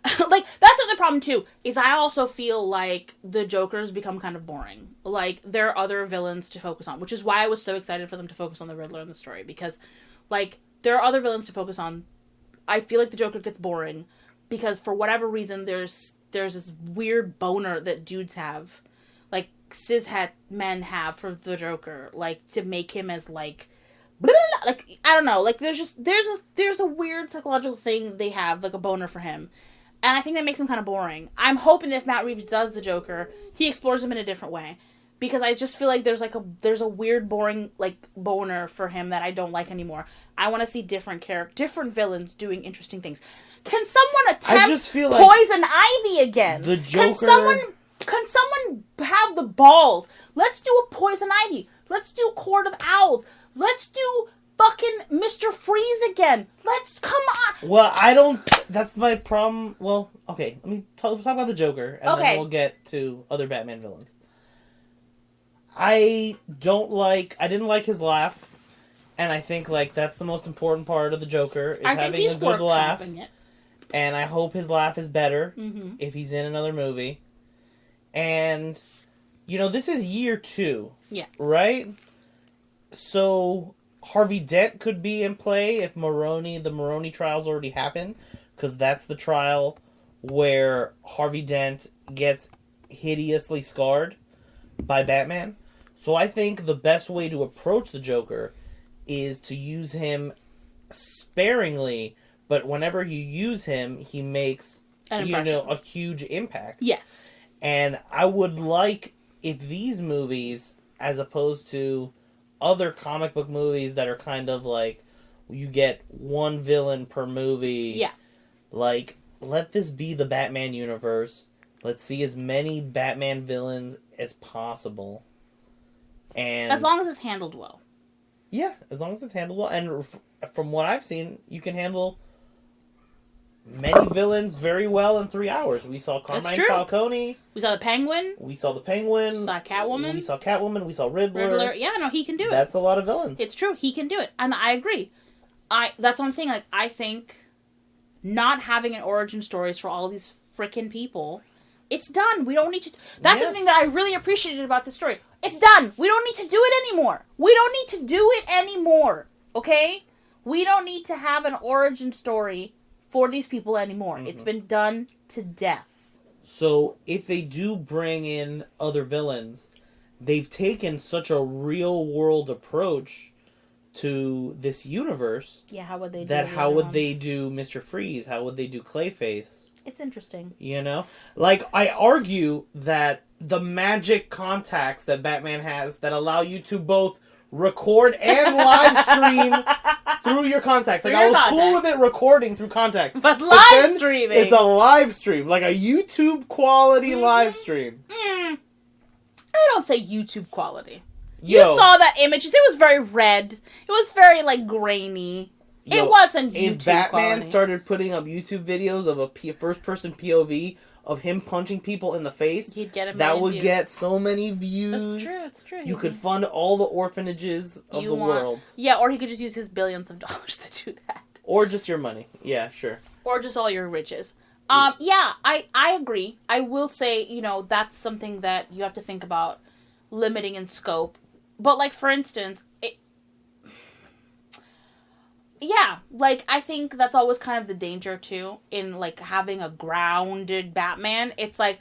That's the other problem too, is I also feel like the Joker's become kind of boring. There are other villains to focus on, which is why I was so excited for them to focus on the Riddler in the story, because there are other villains to focus on. I feel like the Joker gets boring because for whatever reason there's this weird boner that dudes have, cishet men have for the Joker, to make him as I don't know, there's a weird psychological thing they have, a boner for him. And I think that makes him kind of boring. I'm hoping that if Matt Reeves does the Joker, he explores him in a different way. Because I just feel like there's a weird, boring, boner for him that I don't like anymore. I want to see different villains doing interesting things. Can someone attempt Poison Ivy again? The Joker... Can someone have the balls? Let's do a Poison Ivy. Let's do Court of Owls. Let's do fucking Mr. Freeze again. Come on. Well, that's my problem. Well, okay, let me talk about the Joker, and then we'll get to other Batman villains. I didn't like his laugh, and I think that's the most important part of the Joker, is having a good laugh. And I hope his laugh is better if he's in another movie. And this is year 2. Yeah. Right? So Harvey Dent could be in play if the Maroni trials already happened, because that's the trial where Harvey Dent gets hideously scarred by Batman. So I think the best way to approach the Joker is to use him sparingly, but whenever you use him, he makes a huge impact. Yes. And I would like if these movies, as opposed to other comic book movies that are kind of you get one villain per movie. Yeah. Let this be the Batman universe. Let's see as many Batman villains as possible. And as long as it's handled well. Yeah, as long as it's handled well. And from what I've seen, you can handle many villains very well in 3 hours. We saw Carmine Falcone. We saw the Penguin. We saw Catwoman. We saw Riddler. Yeah, no, he can do it. That's a lot of villains. It's true. He can do it. And I agree. That's what I'm saying. I think not having an origin stories for all these freaking people, it's done. We don't need to... That's the thing that I really appreciated about the story. It's done. We don't need to do it anymore. Okay? We don't need to have an origin story for these people anymore. It's been done to death. So, if they do bring in other villains, they've taken such a real-world approach to this universe. Yeah, how would they do how would they do Mr. Freeze? How would they do Clayface? It's interesting. I argue that the magic contacts that Batman has that allow you to both record and live stream through your contacts. I was cool with it recording through contacts. But live streaming! It's a live stream. A YouTube quality live stream. I don't say YouTube quality. You saw that image. It was very red. It was very, grainy. It wasn't YouTube quality. If Batman started putting up YouTube videos of a first-person POV of him punching people in the face, he'd get that would get so many views. That's true. You could fund all the orphanages of the world. Yeah, or he could just use his billions of dollars to do that. Or just your money. Yeah, sure. Or just all your riches. Yeah, I agree. I will say, that's something that you have to think about limiting in scope. But, like, for instance, I think that's always kind of the danger, too, in, like, having a grounded Batman. It's, like,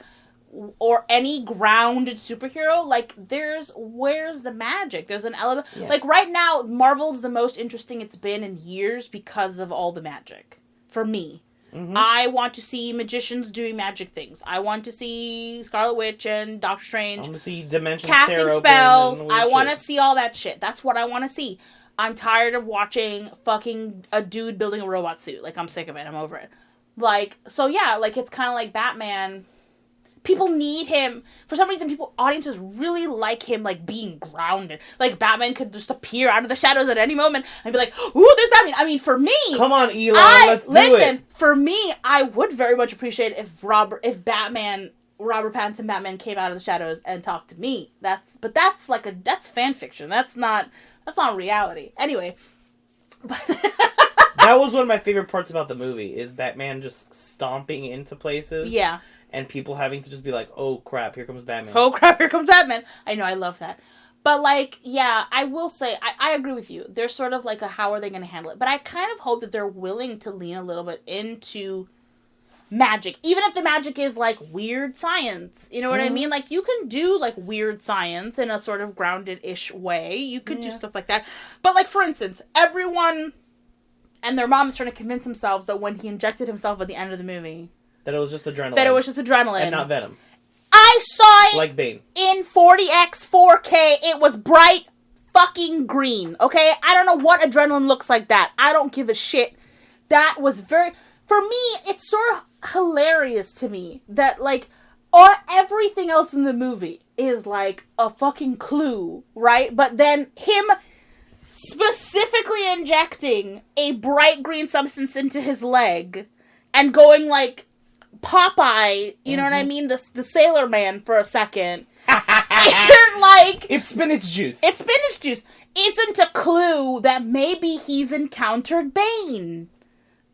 or any grounded superhero, like, where's the magic? There's an element. Yeah. Like, right now, Marvel's the most interesting it's been in years because of all the magic. For me. Mm-hmm. I want to see magicians doing magic things. I want to see Scarlet Witch and Doctor Strange. I want to see dimensions casting spells. I want to see all that shit. That's what I want to see. I'm tired of watching fucking a dude building a robot suit. Like, I'm sick of it. I'm over it. Like, so yeah, like, it's kind of like Batman. People need him. For some reason, audiences really like him, like, being grounded. Like, Batman could just appear out of the shadows at any moment and be like, ooh, there's Batman. I mean, for me... Come on, Elon, let's do it. Listen, for me, I would very much appreciate if Robert Pattinson Batman came out of the shadows and talked to me. That's fan fiction. That's not reality. Anyway. That was one of my favorite parts about the movie, is Batman just stomping into places. Yeah. And people having to just be like, oh crap, here comes Batman. Oh crap, here comes Batman. I know, I love that. But, like, yeah, I will say, I agree with you. There's sort of like how are they going to handle it? But I kind of hope that they're willing to lean a little bit into magic. Even if the magic is, like, weird science. You know what I mean? Like, you can do, like, weird science in a sort of grounded-ish way. You could do stuff like that. But, like, for instance, everyone and their mom is trying to convince themselves that when he injected himself at the end of the movie... That it was just adrenaline. And not venom. I saw it like Bane. In 40x 4K. It was bright fucking green. Okay? I don't know what adrenaline looks like that. I don't give a shit. That was for me, it's sort of hilarious to me that, like, everything else in the movie is, like, a fucking clue, right? But then him specifically injecting a bright green substance into his leg and going, like, Popeye, you know what I mean? The Sailor Man for a second. Isn't like... It's spinach juice. Isn't a clue that maybe he's encountered Bane.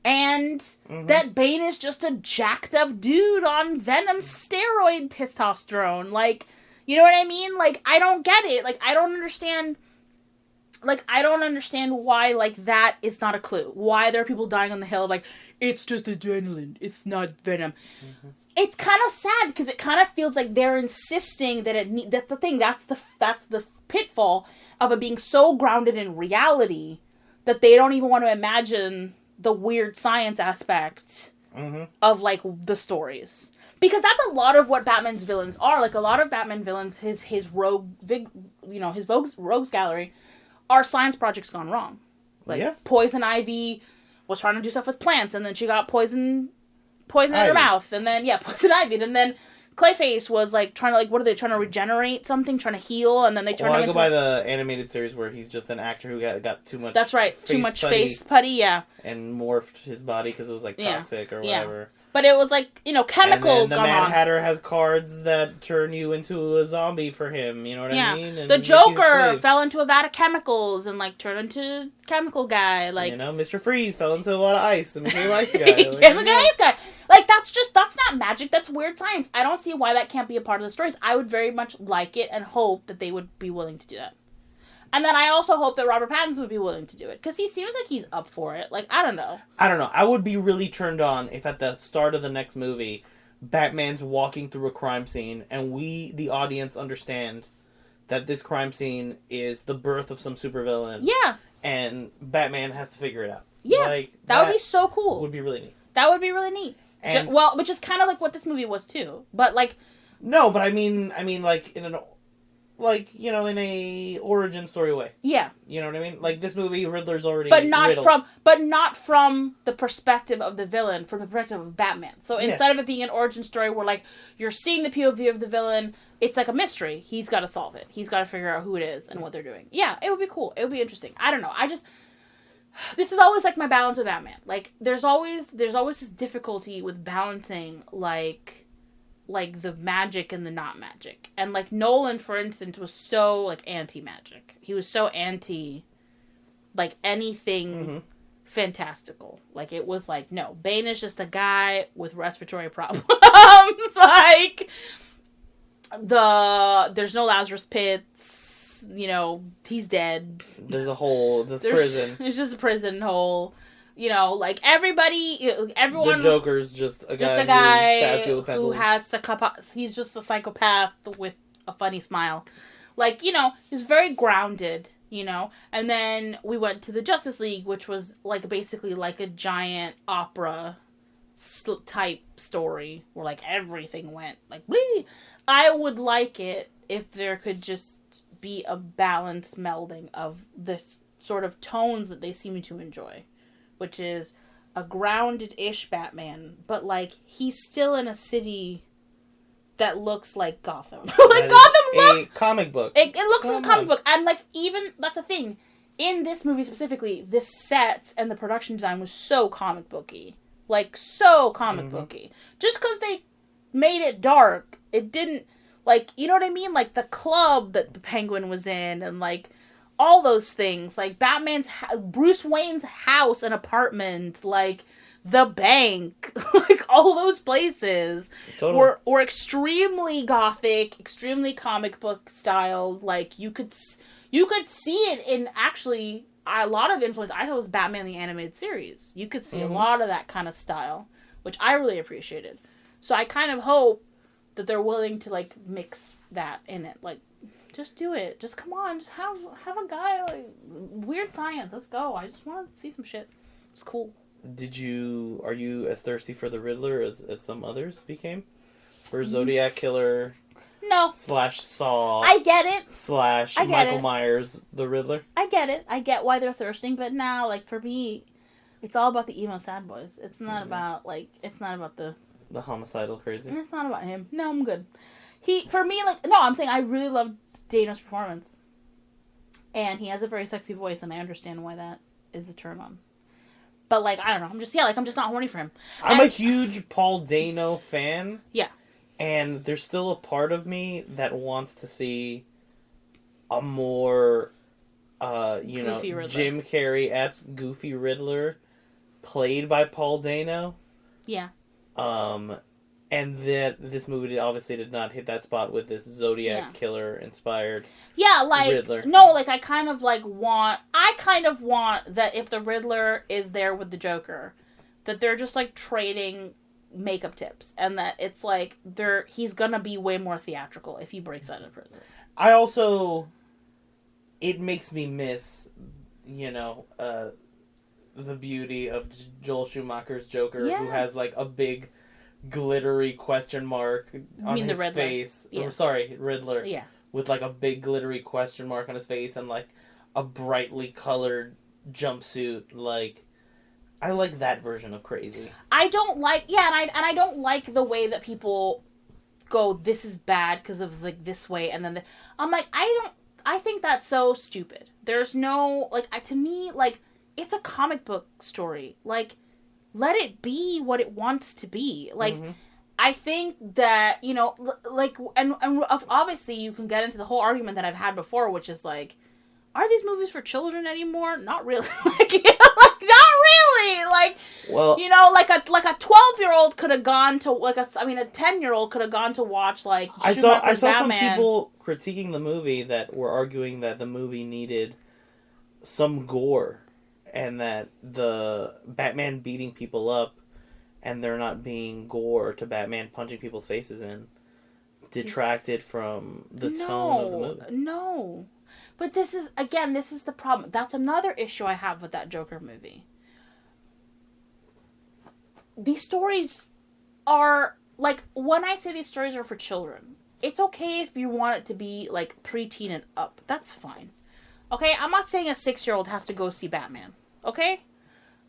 And that Bane is just a jacked up dude on Venom steroid testosterone. Like, you know what I mean? Like, I don't get it. Like, I don't understand... Like, I don't understand why, like, that is not a clue. Why there are people dying on the hill, like, it's just adrenaline. It's not venom. It's kind of sad, because it kind of feels like they're insisting that that's the thing. That's the pitfall of it being so grounded in reality that they don't even want to imagine the weird science aspect of, like, the stories. Because that's a lot of what Batman's villains are. Like, a lot of Batman villains, his rogues gallery, are science projects gone wrong. Like, Poison Ivy was trying to do stuff with plants, and then she got poison in her mouth, and then, Poison Ivy, and then Clayface was, like, trying to, like, what are they, trying to regenerate something, trying to heal, and then they turned him into... I go by the animated series where he's just an actor who got too much... That's right, too much face putty, yeah. And morphed his body because it was, like, toxic or whatever. Yeah. But it was like, chemicals. And then the Mad Hatter has cards that turn you into a zombie for him. You know what I mean? And the Joker fell into a vat of chemicals and, like, turned into chemical guy. Like, Mr. Freeze fell into a lot of ice and became ice guy. Ice guy. Like, that's not magic. That's weird science. I don't see why that can't be a part of the stories. I would very much like it and hope that they would be willing to do that. And then I also hope that Robert Pattinson would be willing to do it. Because he seems like he's up for it. Like, I don't know. I would be really turned on if at the start of the next movie, Batman's walking through a crime scene, and we, the audience, understand that this crime scene is the birth of some supervillain. Yeah. And Batman has to figure it out. Yeah. Like, that would be so cool. Would be really neat. That would be really neat. And, which is kind of like what this movie was, too. But, like... No, but I mean, like, in in a origin story way. Yeah. You know what I mean? Like, this movie, Riddler's already But not from the perspective of the villain, from the perspective of Batman. So instead of it being an origin story where, like, you're seeing the POV of the villain, it's like a mystery. He's got to solve it. He's got to figure out who it is and what they're doing. Yeah, it would be cool. It would be interesting. I don't know. This is always, like, my balance with Batman. Like, there's always this difficulty with balancing, like the magic and the not magic. And, like, Nolan, for instance, was so, like, anti-magic. He was so anti, like, anything fantastical. Like, it was like, no, Bane is just a guy with respiratory problems. Like, there's no Lazarus pits, you know, he's dead. There's a hole, prison. It's just a prison hole. You know, like, everyone... The Joker's just a guy who stabbed people with pencils. Who has he's just a psychopath with a funny smile. Like, you know, he's very grounded, you know. And then we went to the Justice League, which was, like, basically like a giant opera type story where, like, everything went, like, whee! I would like it if there could just be a balanced melding of the sort of tones that they seem to enjoy. Which is a grounded-ish Batman, but, like, he's still in a city that looks like Gotham. Like, Gotham looks... a comic book. It looks like a comic book. And, like, even... That's the thing. In this movie specifically, the sets and the production design was so comic booky. Like, so comic booky. Just because they made it dark, it didn't... Like, you know what I mean? Like, the club that the Penguin was in, and, like... all those things, like Bruce Wayne's house and apartment, like the bank, like all those places were extremely gothic, extremely comic book style. Like you could see it in actually a lot of influence. I thought it was Batman the Animated Series. You could see a lot of that kind of style, which I really appreciated. So I kind of hope that they're willing to like mix that in it, like. Just do it. Just come on. Just have a guy, like, weird science. Let's go. I just want to see some shit. It's cool. Are you as thirsty for the Riddler as some others became? For Zodiac Killer? No. / Saw. I get it. / Michael Myers, the Riddler? I get it. I get why they're thirsting, but now, like, for me, it's all about the emo sad boys. It's not about, like, it's not about the homicidal crazies. It's not about him. No, I'm good. For me, like, no, I'm saying I really loved Dano's performance. And he has a very sexy voice, and I understand why that is a turn on. But, like, I don't know. I'm just not horny for him. I'm a huge Paul Dano fan. Yeah. And there's still a part of me that wants to see a more, goofy Riddler. Jim Carrey-esque goofy Riddler played by Paul Dano. Yeah. And that this movie obviously did not hit that spot with this Zodiac Killer inspired Riddler. No, like I kind of want that if the Riddler is there with the Joker, that they're just like trading makeup tips, and that it's like he's gonna be way more theatrical if he breaks out of prison. It makes me miss, the beauty of Joel Schumacher's Joker, who has like a big glittery question mark on his face. Yeah. Riddler. Yeah. With like a big glittery question mark on his face and like a brightly colored jumpsuit. Like, I like that version of crazy. I don't like, and I don't like the way that people go, this is bad because of like this way, and then I'm like, I think that's so stupid. There's no, like, to me, like, it's a comic book story. Like, let it be what it wants to be. Like, I think that, like, and obviously you can get into the whole argument that I've had before, which is like, are these movies for children anymore? Not really. Like, not really. Like, well, like a 12-year-old could have gone to, a 10-year-old could have gone to watch, like, I saw Batman. some people critiquing the movie that were arguing that the movie needed some gore. And that the Batman beating people up and there not being gore to Batman punching people's faces in detracted from the tone of the movie. No. But this is the problem. That's another issue I have with that Joker movie. These stories are, like, when I say these stories are for children, it's okay if you want it to be, like, preteen and up. That's fine. Okay? I'm not saying a 6-year-old has to go see Batman. Okay?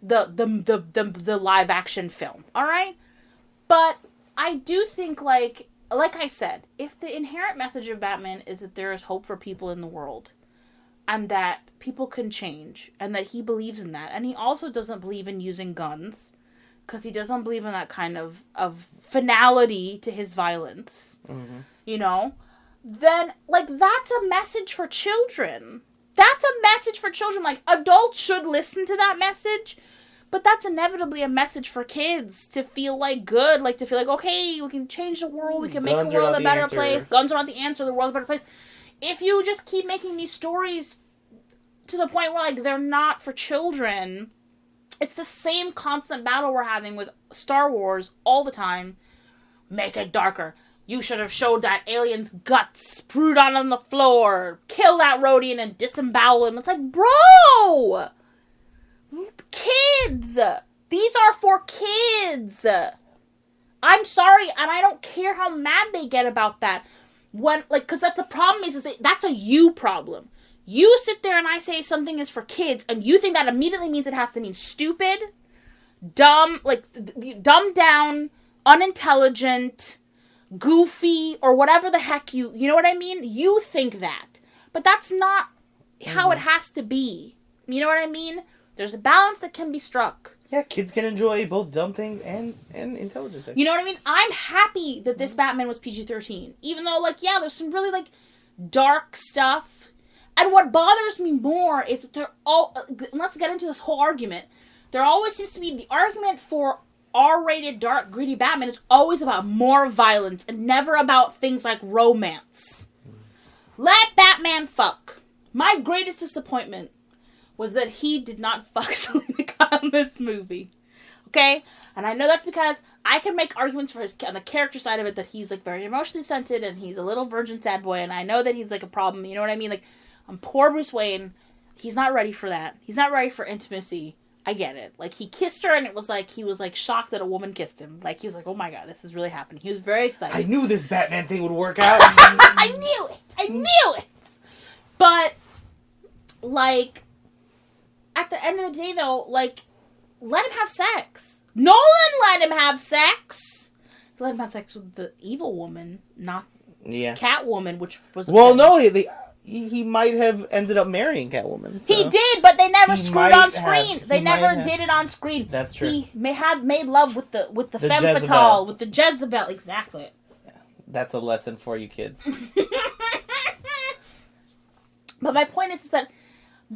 The live action film. Alright? But I do think, like I said, if the inherent message of Batman is that there is hope for people in the world, and that people can change, and that he believes in that, and he also doesn't believe in using guns, because he doesn't believe in that kind of finality to his violence, then, like, that's a message for children. That's a message for children. Like, adults should listen to that message, But that's inevitably a message for kids to feel like good, like to feel like, okay, we can change the world, we can make the world a better place. Guns are not the answer, the world's a better place. If you just keep making these stories to the point where, like, they're not for children, it's the same constant battle we're having with Star Wars all the time. Make it darker. You should have showed that alien's guts spewed on the floor. Kill that Rhodian and disembowel him. It's like, bro! Kids! These are for kids! I'm sorry, and I don't care how mad they get about that. Because that's the problem is that's a you problem. You sit there and I say something is for kids, and you think that immediately means it has to mean stupid, dumb, dumbed down, unintelligent, goofy, or whatever the heck you know what I mean? You think that. But that's not how it has to be. You know what I mean? There's a balance that can be struck. Yeah, kids can enjoy both dumb things and intelligent things. You know what I mean? I'm happy that this Batman was PG-13. Even though, there's some really, dark stuff. And what bothers me more is that let's get into this whole argument. There always seems to be the argument for R-rated, dark, gritty Batman is always about more violence and never about things like romance. Let Batman fuck. My greatest disappointment was that he did not fuck Selena Kyle in this movie. Okay? And I know that's because I can make arguments for on the character side of it that he's, very emotionally sensitive and he's a little virgin sad boy, and I know that he's, a problem. You know what I mean? Poor Bruce Wayne, he's not ready for that. He's not ready for intimacy. I get it. He kissed her and it was he was shocked that a woman kissed him. He was oh my god, this is really happening. He was very excited. I knew this Batman thing would work out. I knew it! But, at the end of the day though, let him have sex. Nolan let him have sex! He let him have sex with the evil woman, not Catwoman, which was... Well, no, he might have ended up marrying Catwoman. So. He did, but they never screwed on screen. They never did it on screen. That's true. He had made love with the femme fatale, with the Jezebel. Exactly. Yeah, that's a lesson for you kids. But my point is that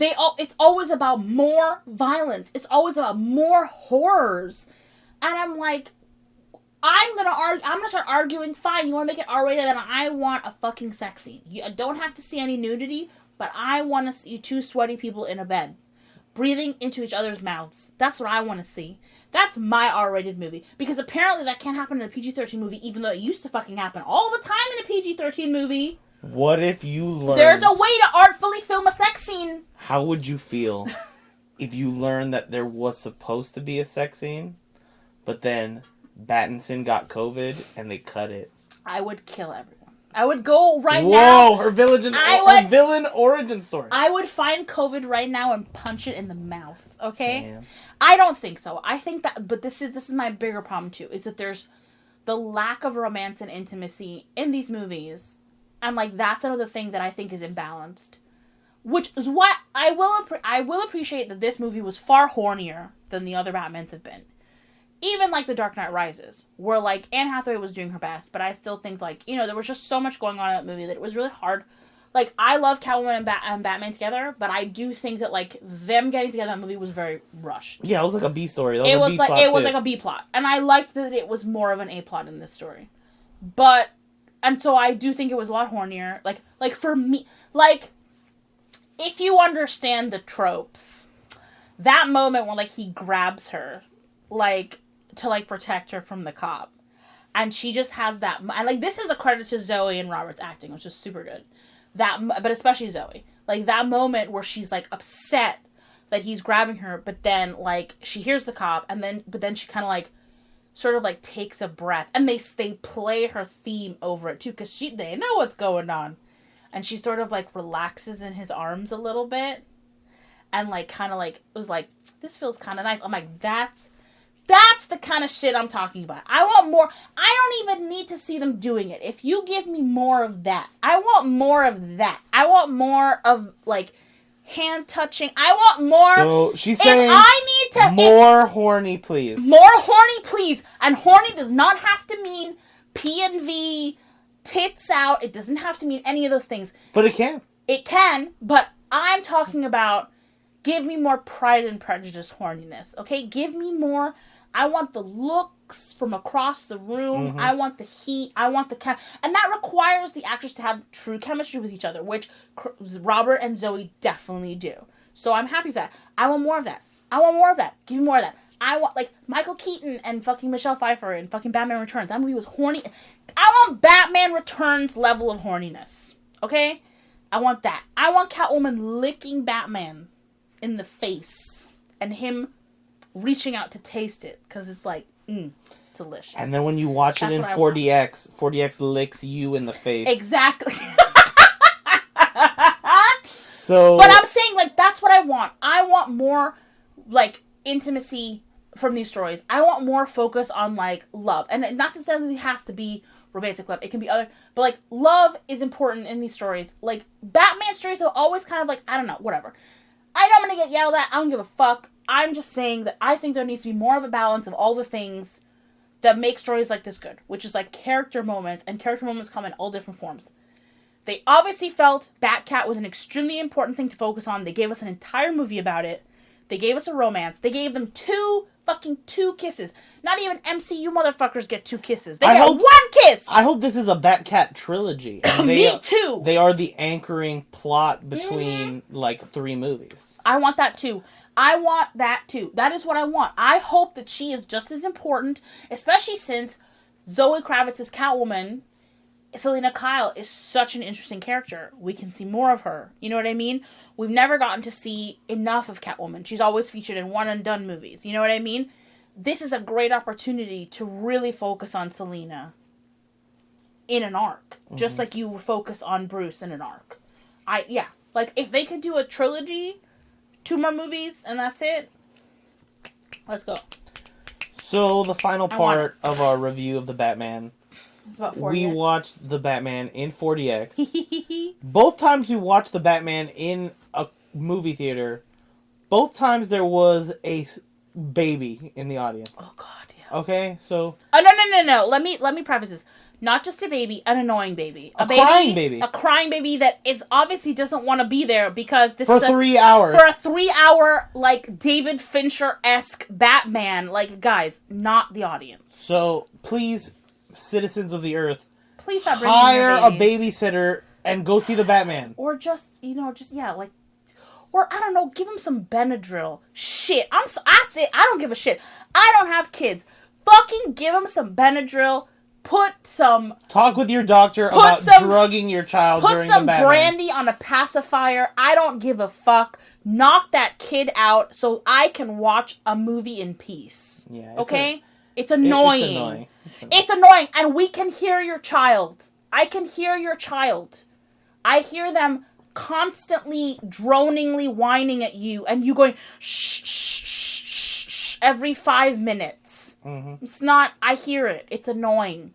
it's always about more violence. It's always about more horrors. And I'm I'm gonna start arguing, fine, you wanna make it R-rated, then I want a fucking sex scene. You don't have to see any nudity, but I wanna see two sweaty people in a bed, breathing into each other's mouths. That's what I wanna see. That's my R-rated movie. Because apparently that can't happen in a PG-13 movie, even though it used to fucking happen all the time in a PG-13 movie. What if you learned... There's a way to artfully film a sex scene. How would you feel if you learned that there was supposed to be a sex scene, but then Battinson got COVID and they cut it? I would kill everyone. I would go now. Whoa, her villain origin story. I would find COVID right now and punch it in the mouth. Okay? Damn. I don't think so. I think that, but this is my bigger problem too, is that there's the lack of romance and intimacy in these movies, and that's another thing that I think is imbalanced. Which is what I will appreciate that this movie was far hornier than the other Batmans have been. Even The Dark Knight Rises, where Anne Hathaway was doing her best, but I still think there was just so much going on in that movie that it was really hard. I love Catwoman and Batman together, but I do think that them getting together in that movie was very rushed. Yeah, it was a B story. It was a B plot, and I liked that it was more of an A plot in this story. But and so I do think it was a lot hornier. For me, if you understand the tropes, that moment when he grabs her, to protect her from the cop, and she just has that, and this is a credit to Zoe and Robert's acting, which is super good. But especially Zoe, that moment where she's upset that he's grabbing her, but then she hears the cop, but then she kind of sort of takes a breath, and they play her theme over it too, because they know what's going on, and she sort of relaxes in his arms a little bit, and kind of was this feels kind of nice. I'm that's the kind of shit I'm talking about. I want more. I don't even need to see them doing it. If you give me more of that, I want more of that. I want more of hand touching. I want more. So she's saying, I need to more horny, please. More horny, please. And horny does not have to mean P&V, tits out. It doesn't have to mean any of those things. But it can. It can, but I'm talking about Give me more Pride and Prejudice horniness, okay? Give me more. I want the looks from across the room. Mm-hmm. I want the heat. I want the and that requires the actors to have true chemistry with each other, which Robert and Zoe definitely do. So I'm happy for that. I want more of that. I want more of that. Give me more of that. I want, like, Michael Keaton and fucking Michelle Pfeiffer and fucking Batman Returns. That movie was horny. I want Batman Returns level of horniness. Okay? I want that. I want Catwoman licking Batman in the face and him reaching out to taste it because it's like, delicious. And then when you watch it in 4DX, 4DX licks you in the face. Exactly. So, but I'm saying, like, that's what I want. I want more, like, intimacy from these stories. I want more focus on, like, love. And it not necessarily has to be romantic love. It can be other, but, like, love is important in these stories. Like, Batman stories are always kind of like, I don't know, whatever. I know I'm gonna get yelled at. I don't give a fuck. I'm just saying that I think there needs to be more of a balance of all the things that make stories like this good, which is, like, character moments, and character moments come in all different forms. They obviously felt BATCAT was an extremely important thing to focus on. They gave us an entire movie about it. They gave us a romance. They gave them two kisses. Not even MCU motherfuckers get 2 kisses. They get 1 kiss! I hope this is a BATCAT trilogy. And Me too! They are the anchoring plot between, like, 3 movies. I want that too. I want that too. That is what I want. I hope that she is just as important, especially since Zoe Kravitz's Catwoman, Selena Kyle, is such an interesting character. We can see more of her. You know what I mean? We've never gotten to see enough of Catwoman. She's always featured in one and done movies. You know what I mean? This is a great opportunity to really focus on Selena in an arc. Mm-hmm. Just like you focus on Bruce in an arc. Like, if they could do a trilogy, 2 more movies, and that's it, let's go. So, the final part of our review of the Batman. It's about 4DX. We watched the Batman in 4DX. Both times we watched the Batman in a movie theater, both times there was a baby in the audience. Oh, God, yeah. Okay, so... Oh, no. Let me preface this. Not just a baby, an annoying baby. A crying baby. A crying baby that is obviously doesn't want to be there because this is 3 hours. For a 3-hour, like, David Fincher-esque Batman. Like, guys, not the audience. So, please, citizens of the earth, please stop bringing hire a babysitter and go see the Batman. Or just, like... Or, I don't know, give him some Benadryl. Shit, that's it. I don't give a shit. I don't have kids. Fucking give him some Benadryl. Talk with your doctor about drugging your child during the Batman. Put some brandy on a pacifier. I don't give a fuck. Knock that kid out so I can watch a movie in peace. Yeah. It's annoying. It's annoying. And we can hear your child. I can hear your child. I hear them constantly, droningly whining at you, and you going, shh, shh, shh, shh, shh, every 5 minutes. Mm-hmm. It's not, I hear it. It's annoying.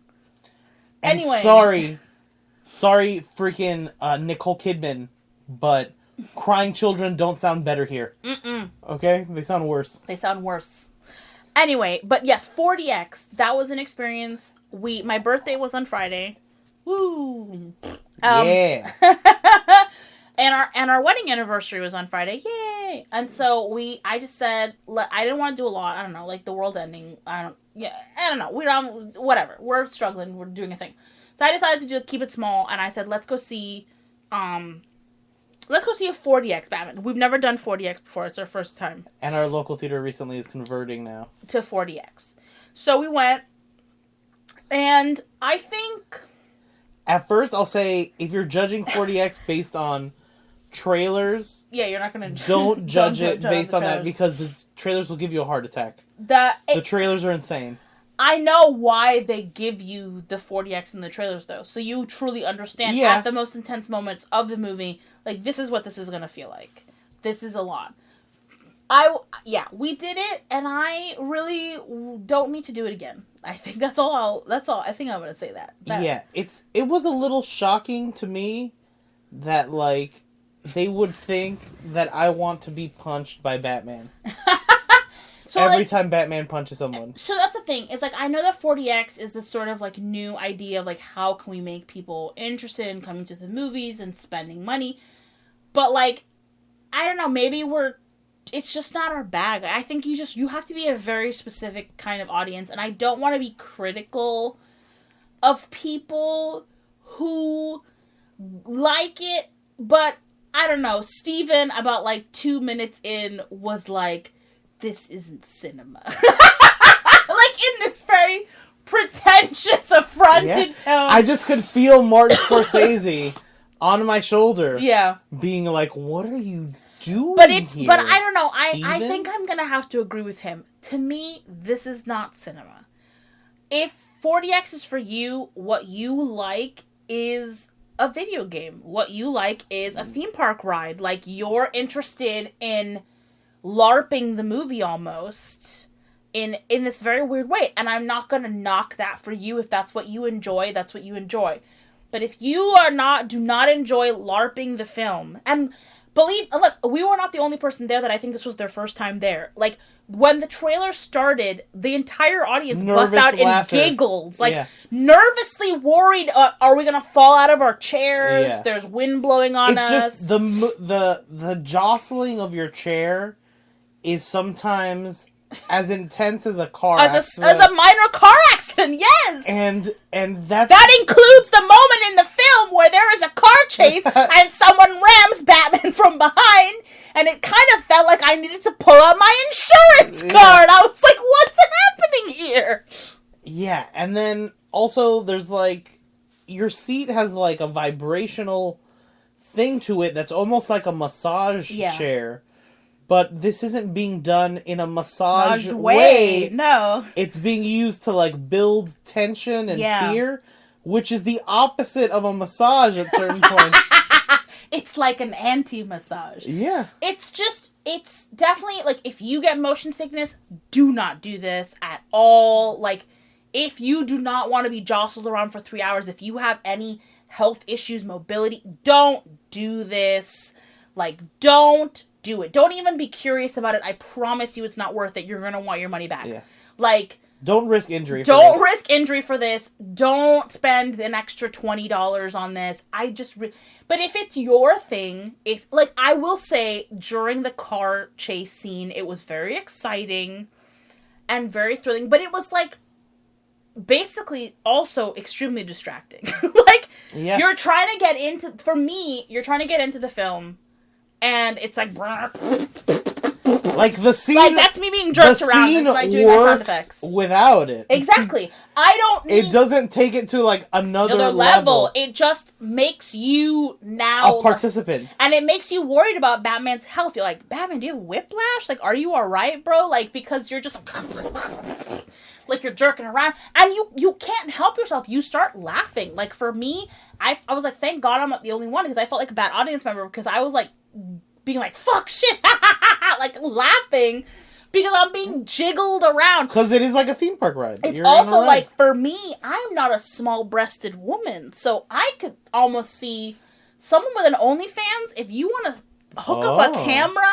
And anyway. Sorry, freaking Nicole Kidman, but crying children don't sound better here. Mm-mm. Okay? They sound worse. Anyway, but yes, 4DX, that was an experience. My birthday was on Friday. Woo! Yeah. And our wedding anniversary was on Friday. Yay! And so I just said, I didn't want to do a lot. I don't know, like the world ending. I don't know. We don't, whatever. We're struggling. We're doing a thing. So I decided to just keep it small, and I said, let's go see a 4DX Batman. We've never done 4DX before. It's our first time. And our local theater recently is converting now to 4DX. So we went, and I think... At first, I'll say, if you're judging 4DX based on trailers... Yeah, you're not going to... Don't judge it based on that, because the trailers will give you a heart attack. The trailers are insane. I know why they give you the 4DX in the trailers, though. So you truly understand at the most intense moments of the movie, like, this is what this is going to feel like. This is a lot. We did it, and I really don't need to do it again. I think that's all. I think I'm going to say that. Yeah, it was a little shocking to me that, like, they would think that I want to be punched by Batman. So every time Batman punches someone. So that's the thing. It's like, I know that 4DX is this sort of like new idea of like, how can we make people interested in coming to the movies and spending money? But like, I don't know, maybe we're it's just not our bag. I think you have to be a very specific kind of audience, and I don't want to be critical of people who like it, but I don't know. Steven, about like 2 minutes in, was like, this isn't cinema. Like in this very pretentious, affronted tone. I just could feel Martin Scorsese on my shoulder. Yeah. Being like, what are you doing But here, I don't know. I Steven? think I'm going to have to agree with him. To me, this is not cinema. If 40X is for you, what you like is a video game. What you like is a theme park ride. Like, you're interested in LARPing the movie almost in this very weird way. And I'm not going to knock that for you. If that's what you enjoy, that's what you enjoy. But if you do not enjoy LARPing the film, and look, we were not the only person there that I think this was their first time there. Like, when the trailer started, the entire audience Nervous bust out laughter. in giggles. Like, nervously worried, are we going to fall out of our chairs? Yeah. There's wind blowing on us. It's just the jostling of your chair is sometimes as intense as a car accident. As a minor car accident, yes! And that's... That includes the moment in the film where there is a car chase and someone rams Batman from behind, and it kind of felt like I needed to pull out my insurance card. I was like, what's happening here? Yeah, and then also there's like, your seat has like a vibrational thing to it that's almost like a massage chair. But this isn't being done in a massage way. No. It's being used to, like, build tension and fear, which is the opposite of a massage at certain points. It's like an anti-massage. Yeah. It's definitely, like, if you get motion sickness, do not do this at all. Like, if you do not want to be jostled around for 3 hours, if you have any health issues, mobility, don't do this. Like, don't do it. Don't even be curious about it. I promise you it's not worth it. You're going to want your money back. Yeah. Like, don't risk injury Don't risk injury for this. Don't spend an extra $20 on this. But if it's your thing, I will say, during the car chase scene, it was very exciting and very thrilling, but it was, like, basically also extremely distracting. Like, you're trying to get into the film, and it's like the scene, like that's me being jerked around. That's why I do my sound effects without it. Exactly. I don't need it doesn't take it to like another level. It just makes you now a participant, and it makes you worried about Batman's health. You're like, Batman, do you have whiplash? Like, are you all right, bro? Like, because you're just like, you're jerking around, and you can't help yourself. You start laughing. Like, for me, I was like, thank God I'm not the only one, because I felt like a bad audience member, because I was like being like, fuck, shit, like laughing because I'm being jiggled around. Because it is like a theme park ride. It's also like, for me, I'm not a small-breasted woman, so I could almost see someone with an OnlyFans, if you want to hook up a camera,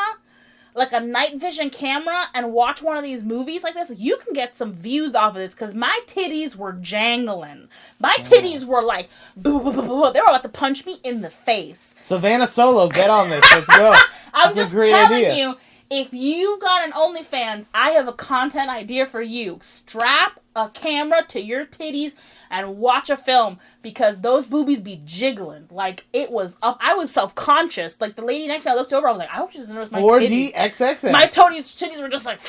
like a night vision camera, and watch one of these movies like this, you can get some views off of this, because my titties were jangling. My titties were like, boo, boo, boo, boo. They were about to punch me in the face. Savannah Solo, get on this. Let's go. I'm just telling you, if you got an OnlyFans, I have a content idea for you. Strap a camera to your titties and watch a film, because those boobies be jiggling. Like, it was up. I was self-conscious. Like, the lady next to me, I looked over, I was like, I hope she doesn't notice my 4D titties. XXX. My titties were just like...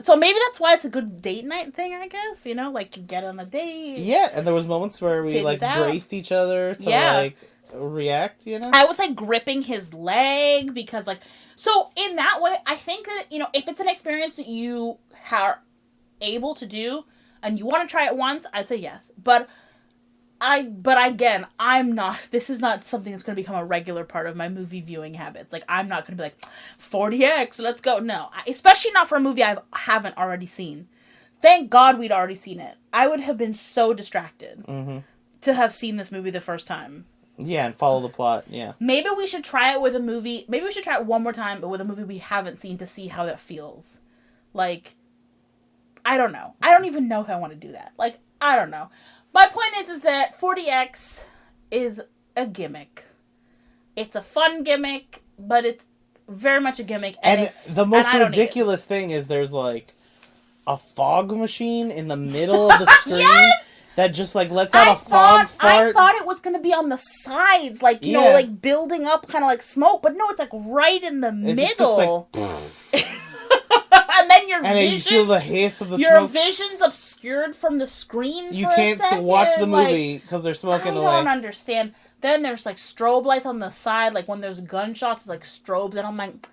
So maybe that's why it's a good date night thing, I guess. You know, like, you get on a date. Yeah, and there was moments where we, titties like, out. braced each other to, like, react, you know? I was, like, gripping his leg, because, like... So, in that way, I think that, you know, if it's an experience that you are able to do, and you want to try it once, I'd say yes. But again, this is not something that's going to become a regular part of my movie viewing habits. Like, I'm not going to be like, 40X, let's go. No, especially not for a movie I haven't already seen. Thank God we'd already seen it. I would have been so distracted to have seen this movie the first time. Yeah, and follow the plot, yeah. Maybe we should try it with a movie. Maybe we should try it one more time, but with a movie we haven't seen, to see how that feels. Like, I don't know. I don't even know how I want to do that. Like, I don't know. My point is that 40X is a gimmick. It's a fun gimmick, but very much a gimmick. And the most and I don't need it. ridiculous thing is there's like a fog machine in the middle of the screen Yes! that just like lets out a fog fart. I thought it was gonna be on the sides, like you know, like building up, kind of like smoke. But no, it's like right in the middle. Just looks like, and then your and vision, you feel the hiss of the your smoke. vision's obscured from the screen. You for a can't second. watch the movie because there's smoke in the way. I don't understand. Then there's like strobe lights on the side, like when there's gunshots, like strobes, and I'm like,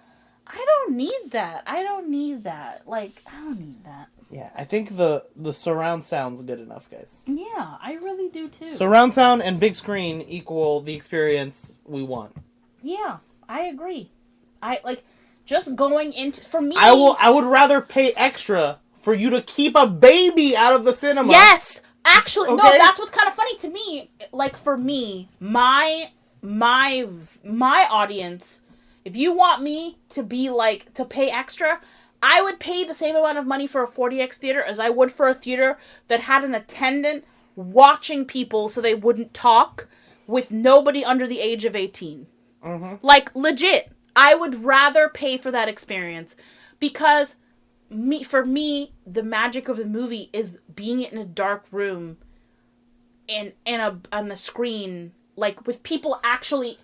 I don't need that. I don't need that. Like, I don't need that. Yeah, I think the surround sound's good enough, guys. Yeah, I really do too. Surround sound and big screen equal the experience we want. Yeah, I agree. I like just going into for me. I would rather pay extra for you to keep a baby out of the cinema. Yes, actually, Okay? no. That's what's kind of funny to me. Like for me, my audience. If you want me to be like to pay extra, I would pay the same amount of money for a 4DX theater as I would for a theater that had an attendant watching people so they wouldn't talk with nobody under the age of 18. Mm-hmm. Like, legit. I would rather pay for that experience because for me, the magic of the movie is being in a dark room and on the screen, like with people actually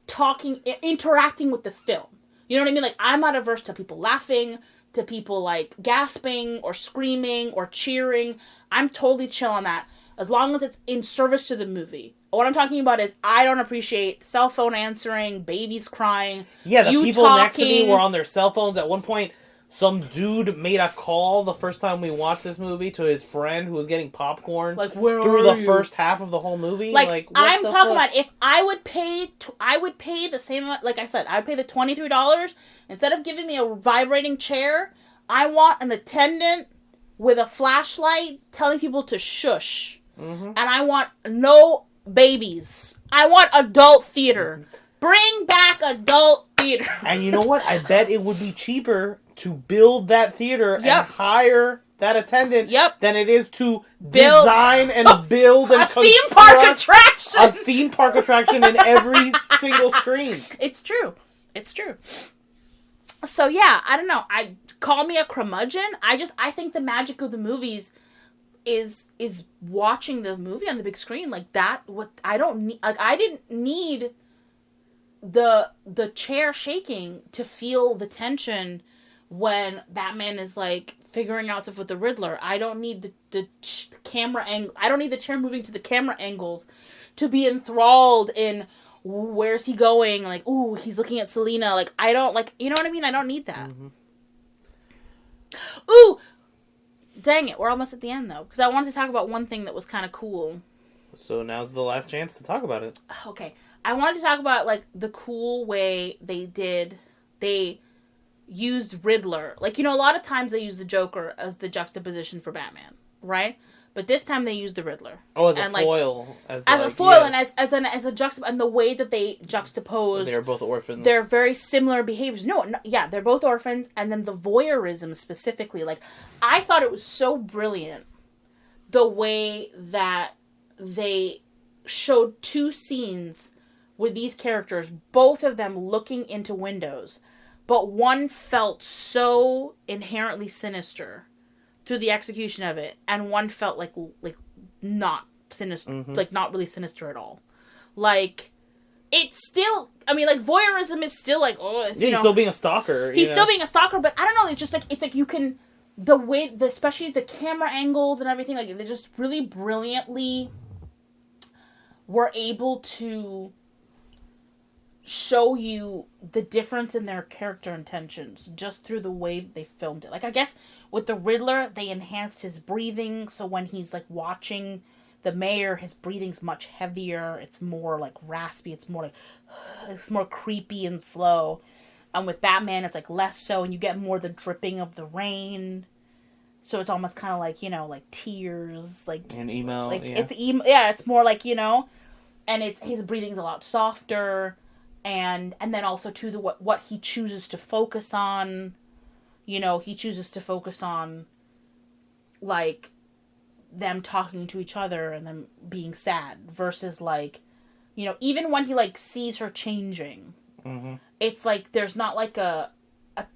talking, interacting with the film. You know what I mean? Like, I'm not averse to people laughing, to people, like, gasping or screaming or cheering. I'm totally chill on that, as long as it's in service to the movie. What I'm talking about is I don't appreciate cell phone answering, babies crying. Yeah, the people talking. next to me were on their cell phones. At one point, some dude made a call the first time we watched this movie to his friend who was getting popcorn like, where through are the you? first half of the whole movie. Like what I'm the talking fuck? about if I would pay the same amount, like I said, I would pay the $23. Instead of giving me a vibrating chair, I want an attendant with a flashlight telling people to shush. Mm-hmm. And I want no babies. I want adult theater. Bring back adult theater. And you know what? I bet it would be cheaper to build that theater and hire that attendant than it is to design and build and a theme park attraction. A theme park attraction in every single screen. It's true. It's true. So yeah, I don't know. I call me a curmudgeon. I think the magic of the movies is watching the movie on the big screen like that. What I don't need, like I didn't need the chair shaking to feel the tension when Batman is like figuring out stuff with the Riddler. I don't need the camera angle. I don't need the chair moving to the camera angles to be enthralled in where's he going. Like, ooh, he's looking at Selena. Like, I don't like. You know what I mean? I don't need that. Mm-hmm. Ooh, dang it! We're almost at the end though, because I wanted to talk about one thing that was kind of cool. So now's the last chance to talk about it. Okay, I wanted to talk about like the cool way they used Riddler. Like, you know, a lot of times they use the Joker as the juxtaposition for Batman, right? But this time they used the Riddler. Oh, as a foil. As a foil, yes. and as a juxtap, and the way that they juxtaposed. They're both orphans. They're very similar behaviors. No, yeah, they're both orphans, and then the voyeurism specifically. Like, I thought it was so brilliant the way that they showed two scenes with these characters, both of them looking into windows. But one felt so inherently sinister through the execution of it, and one felt like not sinister, like not really sinister at all. Like, it's still, I mean, like, voyeurism is still like, oh, it's, he's still being a stalker. He's still being a stalker, but I don't know. It's like you can, the way, especially the camera angles and everything, like, they just really brilliantly were able to show you the difference in their character intentions just through the way they filmed it. Like, I guess with the Riddler, they enhanced his breathing, so when he's like watching the mayor, his breathing's much heavier. It's more like raspy. It's more like it's more creepy and slow. And with Batman, it's like less so, and you get more the dripping of the rain. So it's almost kind of like, you know, like tears, like and emo. Like yeah. It's more like, you know, and it's his breathing's a lot softer. And then also too what he chooses to focus on, you know, he chooses to focus on like them talking to each other and them being sad versus like, you know, even when he like sees her changing, It's like there's not like a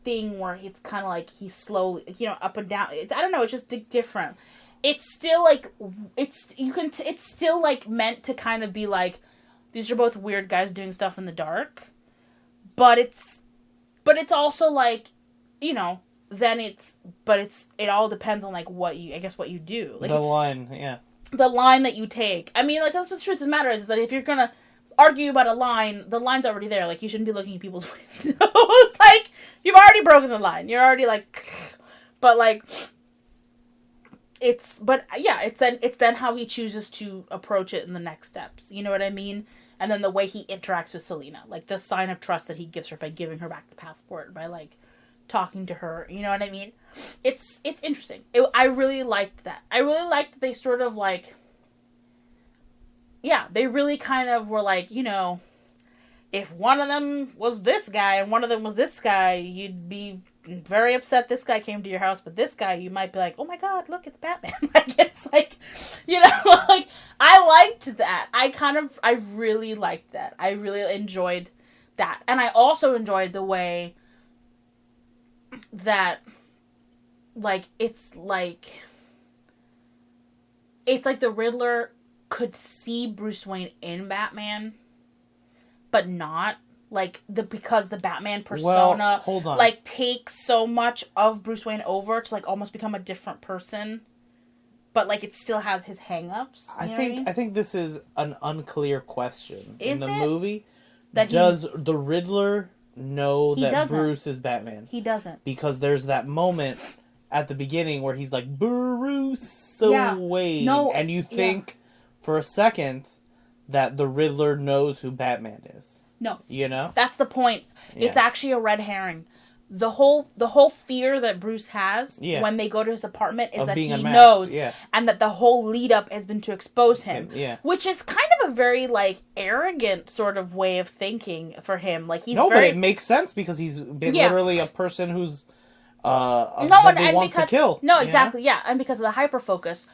thing where it's kind of like he's slowly, up and down. I don't know. It's just different. It's still like it's still like meant to kind of be like these are both weird guys doing stuff in the dark, but it's also like then it all depends on like what you do, like the line, yeah. The line that you take. I mean, like, that's the truth of the matter is that if you're gonna argue about a line, the line's already there. Like, you shouldn't be looking at people's windows. Like, you've already broken the line. You're already like, but like, it's then how he chooses to approach it in the next steps. You know what I mean? And then the way he interacts with Selena, like the sign of trust that he gives her by giving her back the passport, by like talking to her. You know what I mean? It's interesting. I really liked that. I really liked that they sort of like, they really kind of were like, if one of them was this guy and one of them was this guy, you'd be very upset this guy came to your house, but this guy, you might be like, oh my god, look, it's Batman. Like, it's like, like, I liked that. I really liked that. I really enjoyed that. And I also enjoyed the way that, like, it's like the Riddler could see Bruce Wayne in Batman, but not. Like, because the Batman persona, hold on, like, takes so much of Bruce Wayne over to, like, almost become a different person. But, like, it still has his hang-ups. I think this is an unclear question. Is in the it? movie, That does the Riddler know He that doesn't. Bruce is Batman? He doesn't. Because there's that moment at the beginning where he's like, Bruce Wayne. No, and you think for a second that the Riddler knows who Batman is. No. That's the point. Yeah. It's actually a red herring. The whole fear that Bruce has when they go to his apartment is that he unmasked, knows, yeah. and that the whole lead up has been to expose him, which is kind of a very like arrogant sort of way of thinking for him. Like but it makes sense because he's been literally a person who's that he wants to kill. No, exactly, and because of the hyper focus,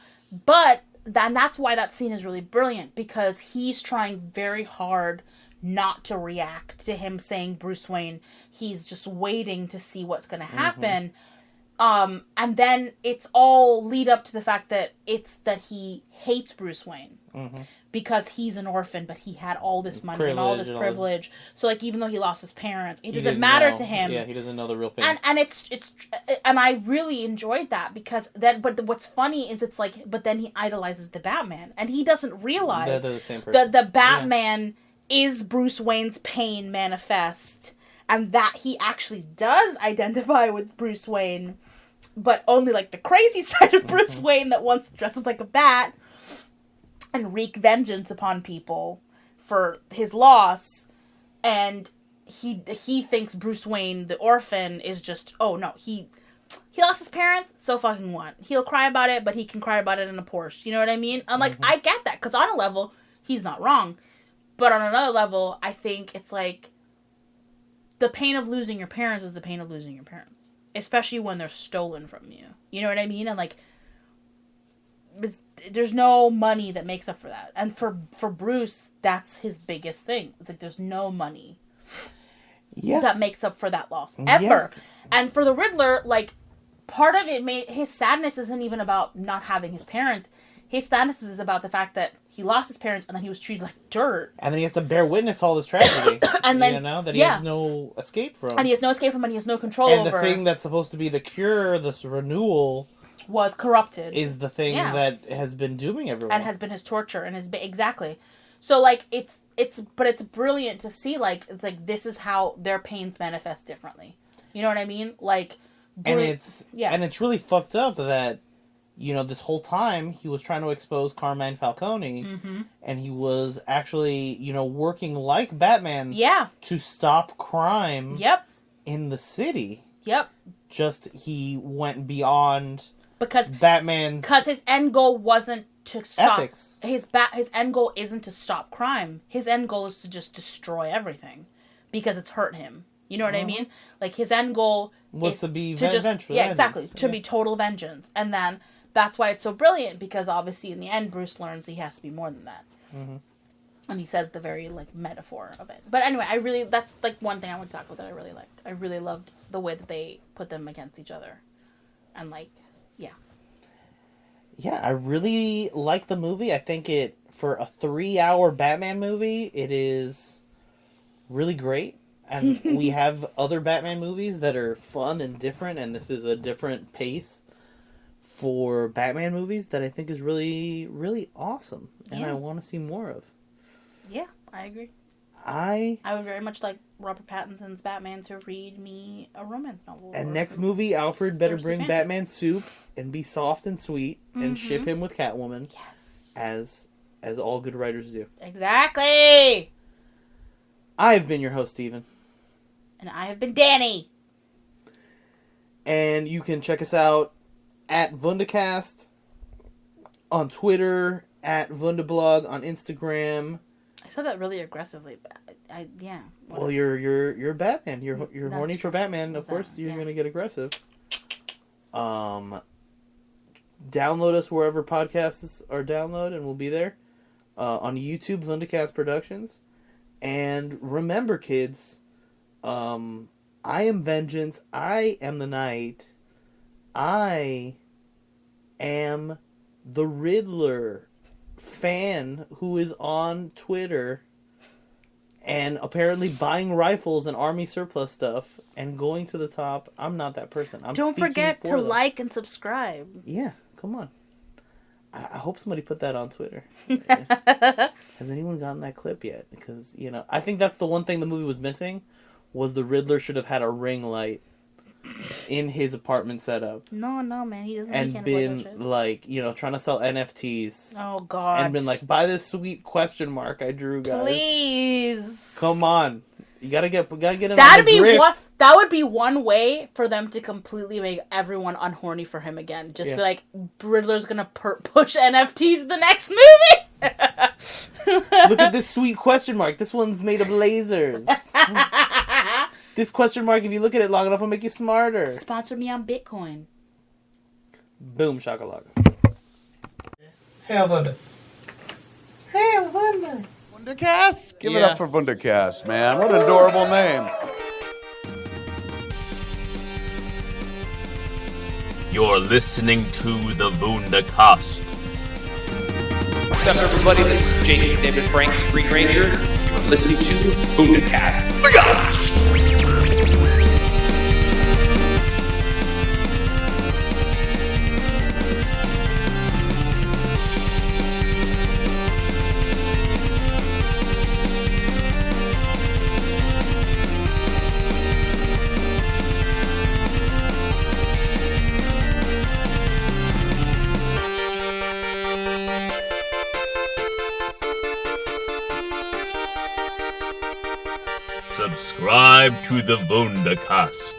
but that's why that scene is really brilliant because he's trying very hard not to react to him saying Bruce Wayne. He's just waiting to see what's going to happen. And then it's all lead up to the fact that he hates Bruce Wayne because he's an orphan, but he had all this money and all this privilege. So like, even though he lost his parents, it doesn't matter to him. Yeah, he doesn't know the real pain. And and I really enjoyed that because but what's funny is it's like, but then he idolizes the Batman and he doesn't realize that they're the same person. The Batman is Bruce Wayne's pain manifest, and that he actually does identify with Bruce Wayne, but only like the crazy side of Bruce Wayne that wants to dress up like a bat and wreak vengeance upon people for his loss. And he thinks Bruce Wayne, the orphan, is just, oh no, he lost his parents, so fucking what? He'll cry about it, but he can cry about it in a Porsche. You know what I mean? I'm like, I get that, because on a level, he's not wrong. But on another level, I think it's like the pain of losing your parents is the pain of losing your parents. Especially when they're stolen from you. You know what I mean? And like, there's no money that makes up for that. And for Bruce, that's his biggest thing. It's like there's no money that makes up for that loss. Ever. Yeah. And for the Riddler, like, part of it his sadness isn't even about not having his parents. His sadness is about the fact that he lost his parents and then he was treated like dirt. And then he has to bear witness to all this tragedy. And then, that he has no escape from. And he has no escape from, and he has no control over. And the thing that's supposed to be the cure, this renewal, was corrupted. Is the thing that has been dooming everyone. And has been his torture and exactly. So like it's brilliant to see like this is how their pains manifest differently. You know what I mean? Like, and it's really fucked up that, this whole time he was trying to expose Carmine Falcone, and he was actually, working like Batman to stop crime in the city. Yep. Just he went beyond because Batman's... Because his end goal wasn't to stop... Ethics. His end goal isn't to stop crime. His end goal is to just destroy everything because it's hurt him. You know what I mean? Like, his end goal was to be vengeance. Yeah, exactly. To be total vengeance. And then... That's why it's so brilliant, because obviously in the end, Bruce learns he has to be more than that. And he says the very, like, metaphor of it. But anyway, that's, like, one thing I want to talk about that I really liked. I really loved the way that they put them against each other. And, like, yeah. Yeah, I really like the movie. I think for a 3-hour Batman movie, it is really great. And we have other Batman movies that are fun and different, and this is a different pace for Batman movies that I think is really, really awesome. And I want to see more of. Yeah, I agree. I would very much like Robert Pattinson's Batman to read me a romance novel. And next movie, Alfred better bring Batman soup and be soft and sweet and ship him with Catwoman. Yes. As all good writers do. Exactly! I have been your host, Steven. And I have been Dani. And you can check us out at Vundacast on Twitter, at Vundablog on Instagram. I said that really aggressively, but yeah. Whatever. Well, you're Batman. You're horny true. for Batman. Of course, you're gonna get aggressive. Download us wherever podcasts are downloaded, and we'll be there. On YouTube, Vundacast Productions. And remember, kids, I am vengeance. I am the night. I am the Riddler fan who is on Twitter and apparently buying rifles and army surplus stuff and going to the top. I'm not that person. Don't forget to like and subscribe. Yeah, come on. I hope somebody put that on Twitter. Has anyone gotten that clip yet? Because, I think that's the one thing the movie was missing, was the Riddler should have had a ring light in his apartment setup. No, man, he doesn't. And been like, trying to sell NFTs. Oh God. And been like, buy this sweet question mark I drew, guys. Please. Come on, you gotta get it. That would be one way for them to completely make everyone unhorny for him again. Just be like, Riddler's gonna push NFTs the next movie. Look at this sweet question mark. This one's made of lasers. This question mark, if you look at it long enough, will make you smarter. Sponsor me on Bitcoin. Boom shakalaka. Hail Vunda. Hail Vunda. Wundercast? Give it up for Wundercast, man. What an adorable name. You're listening to the Vundacast. What's up, everybody? This is Jason David Frank, Green Ranger. You're listening to BATCAT. Subscribe to the Vundacast.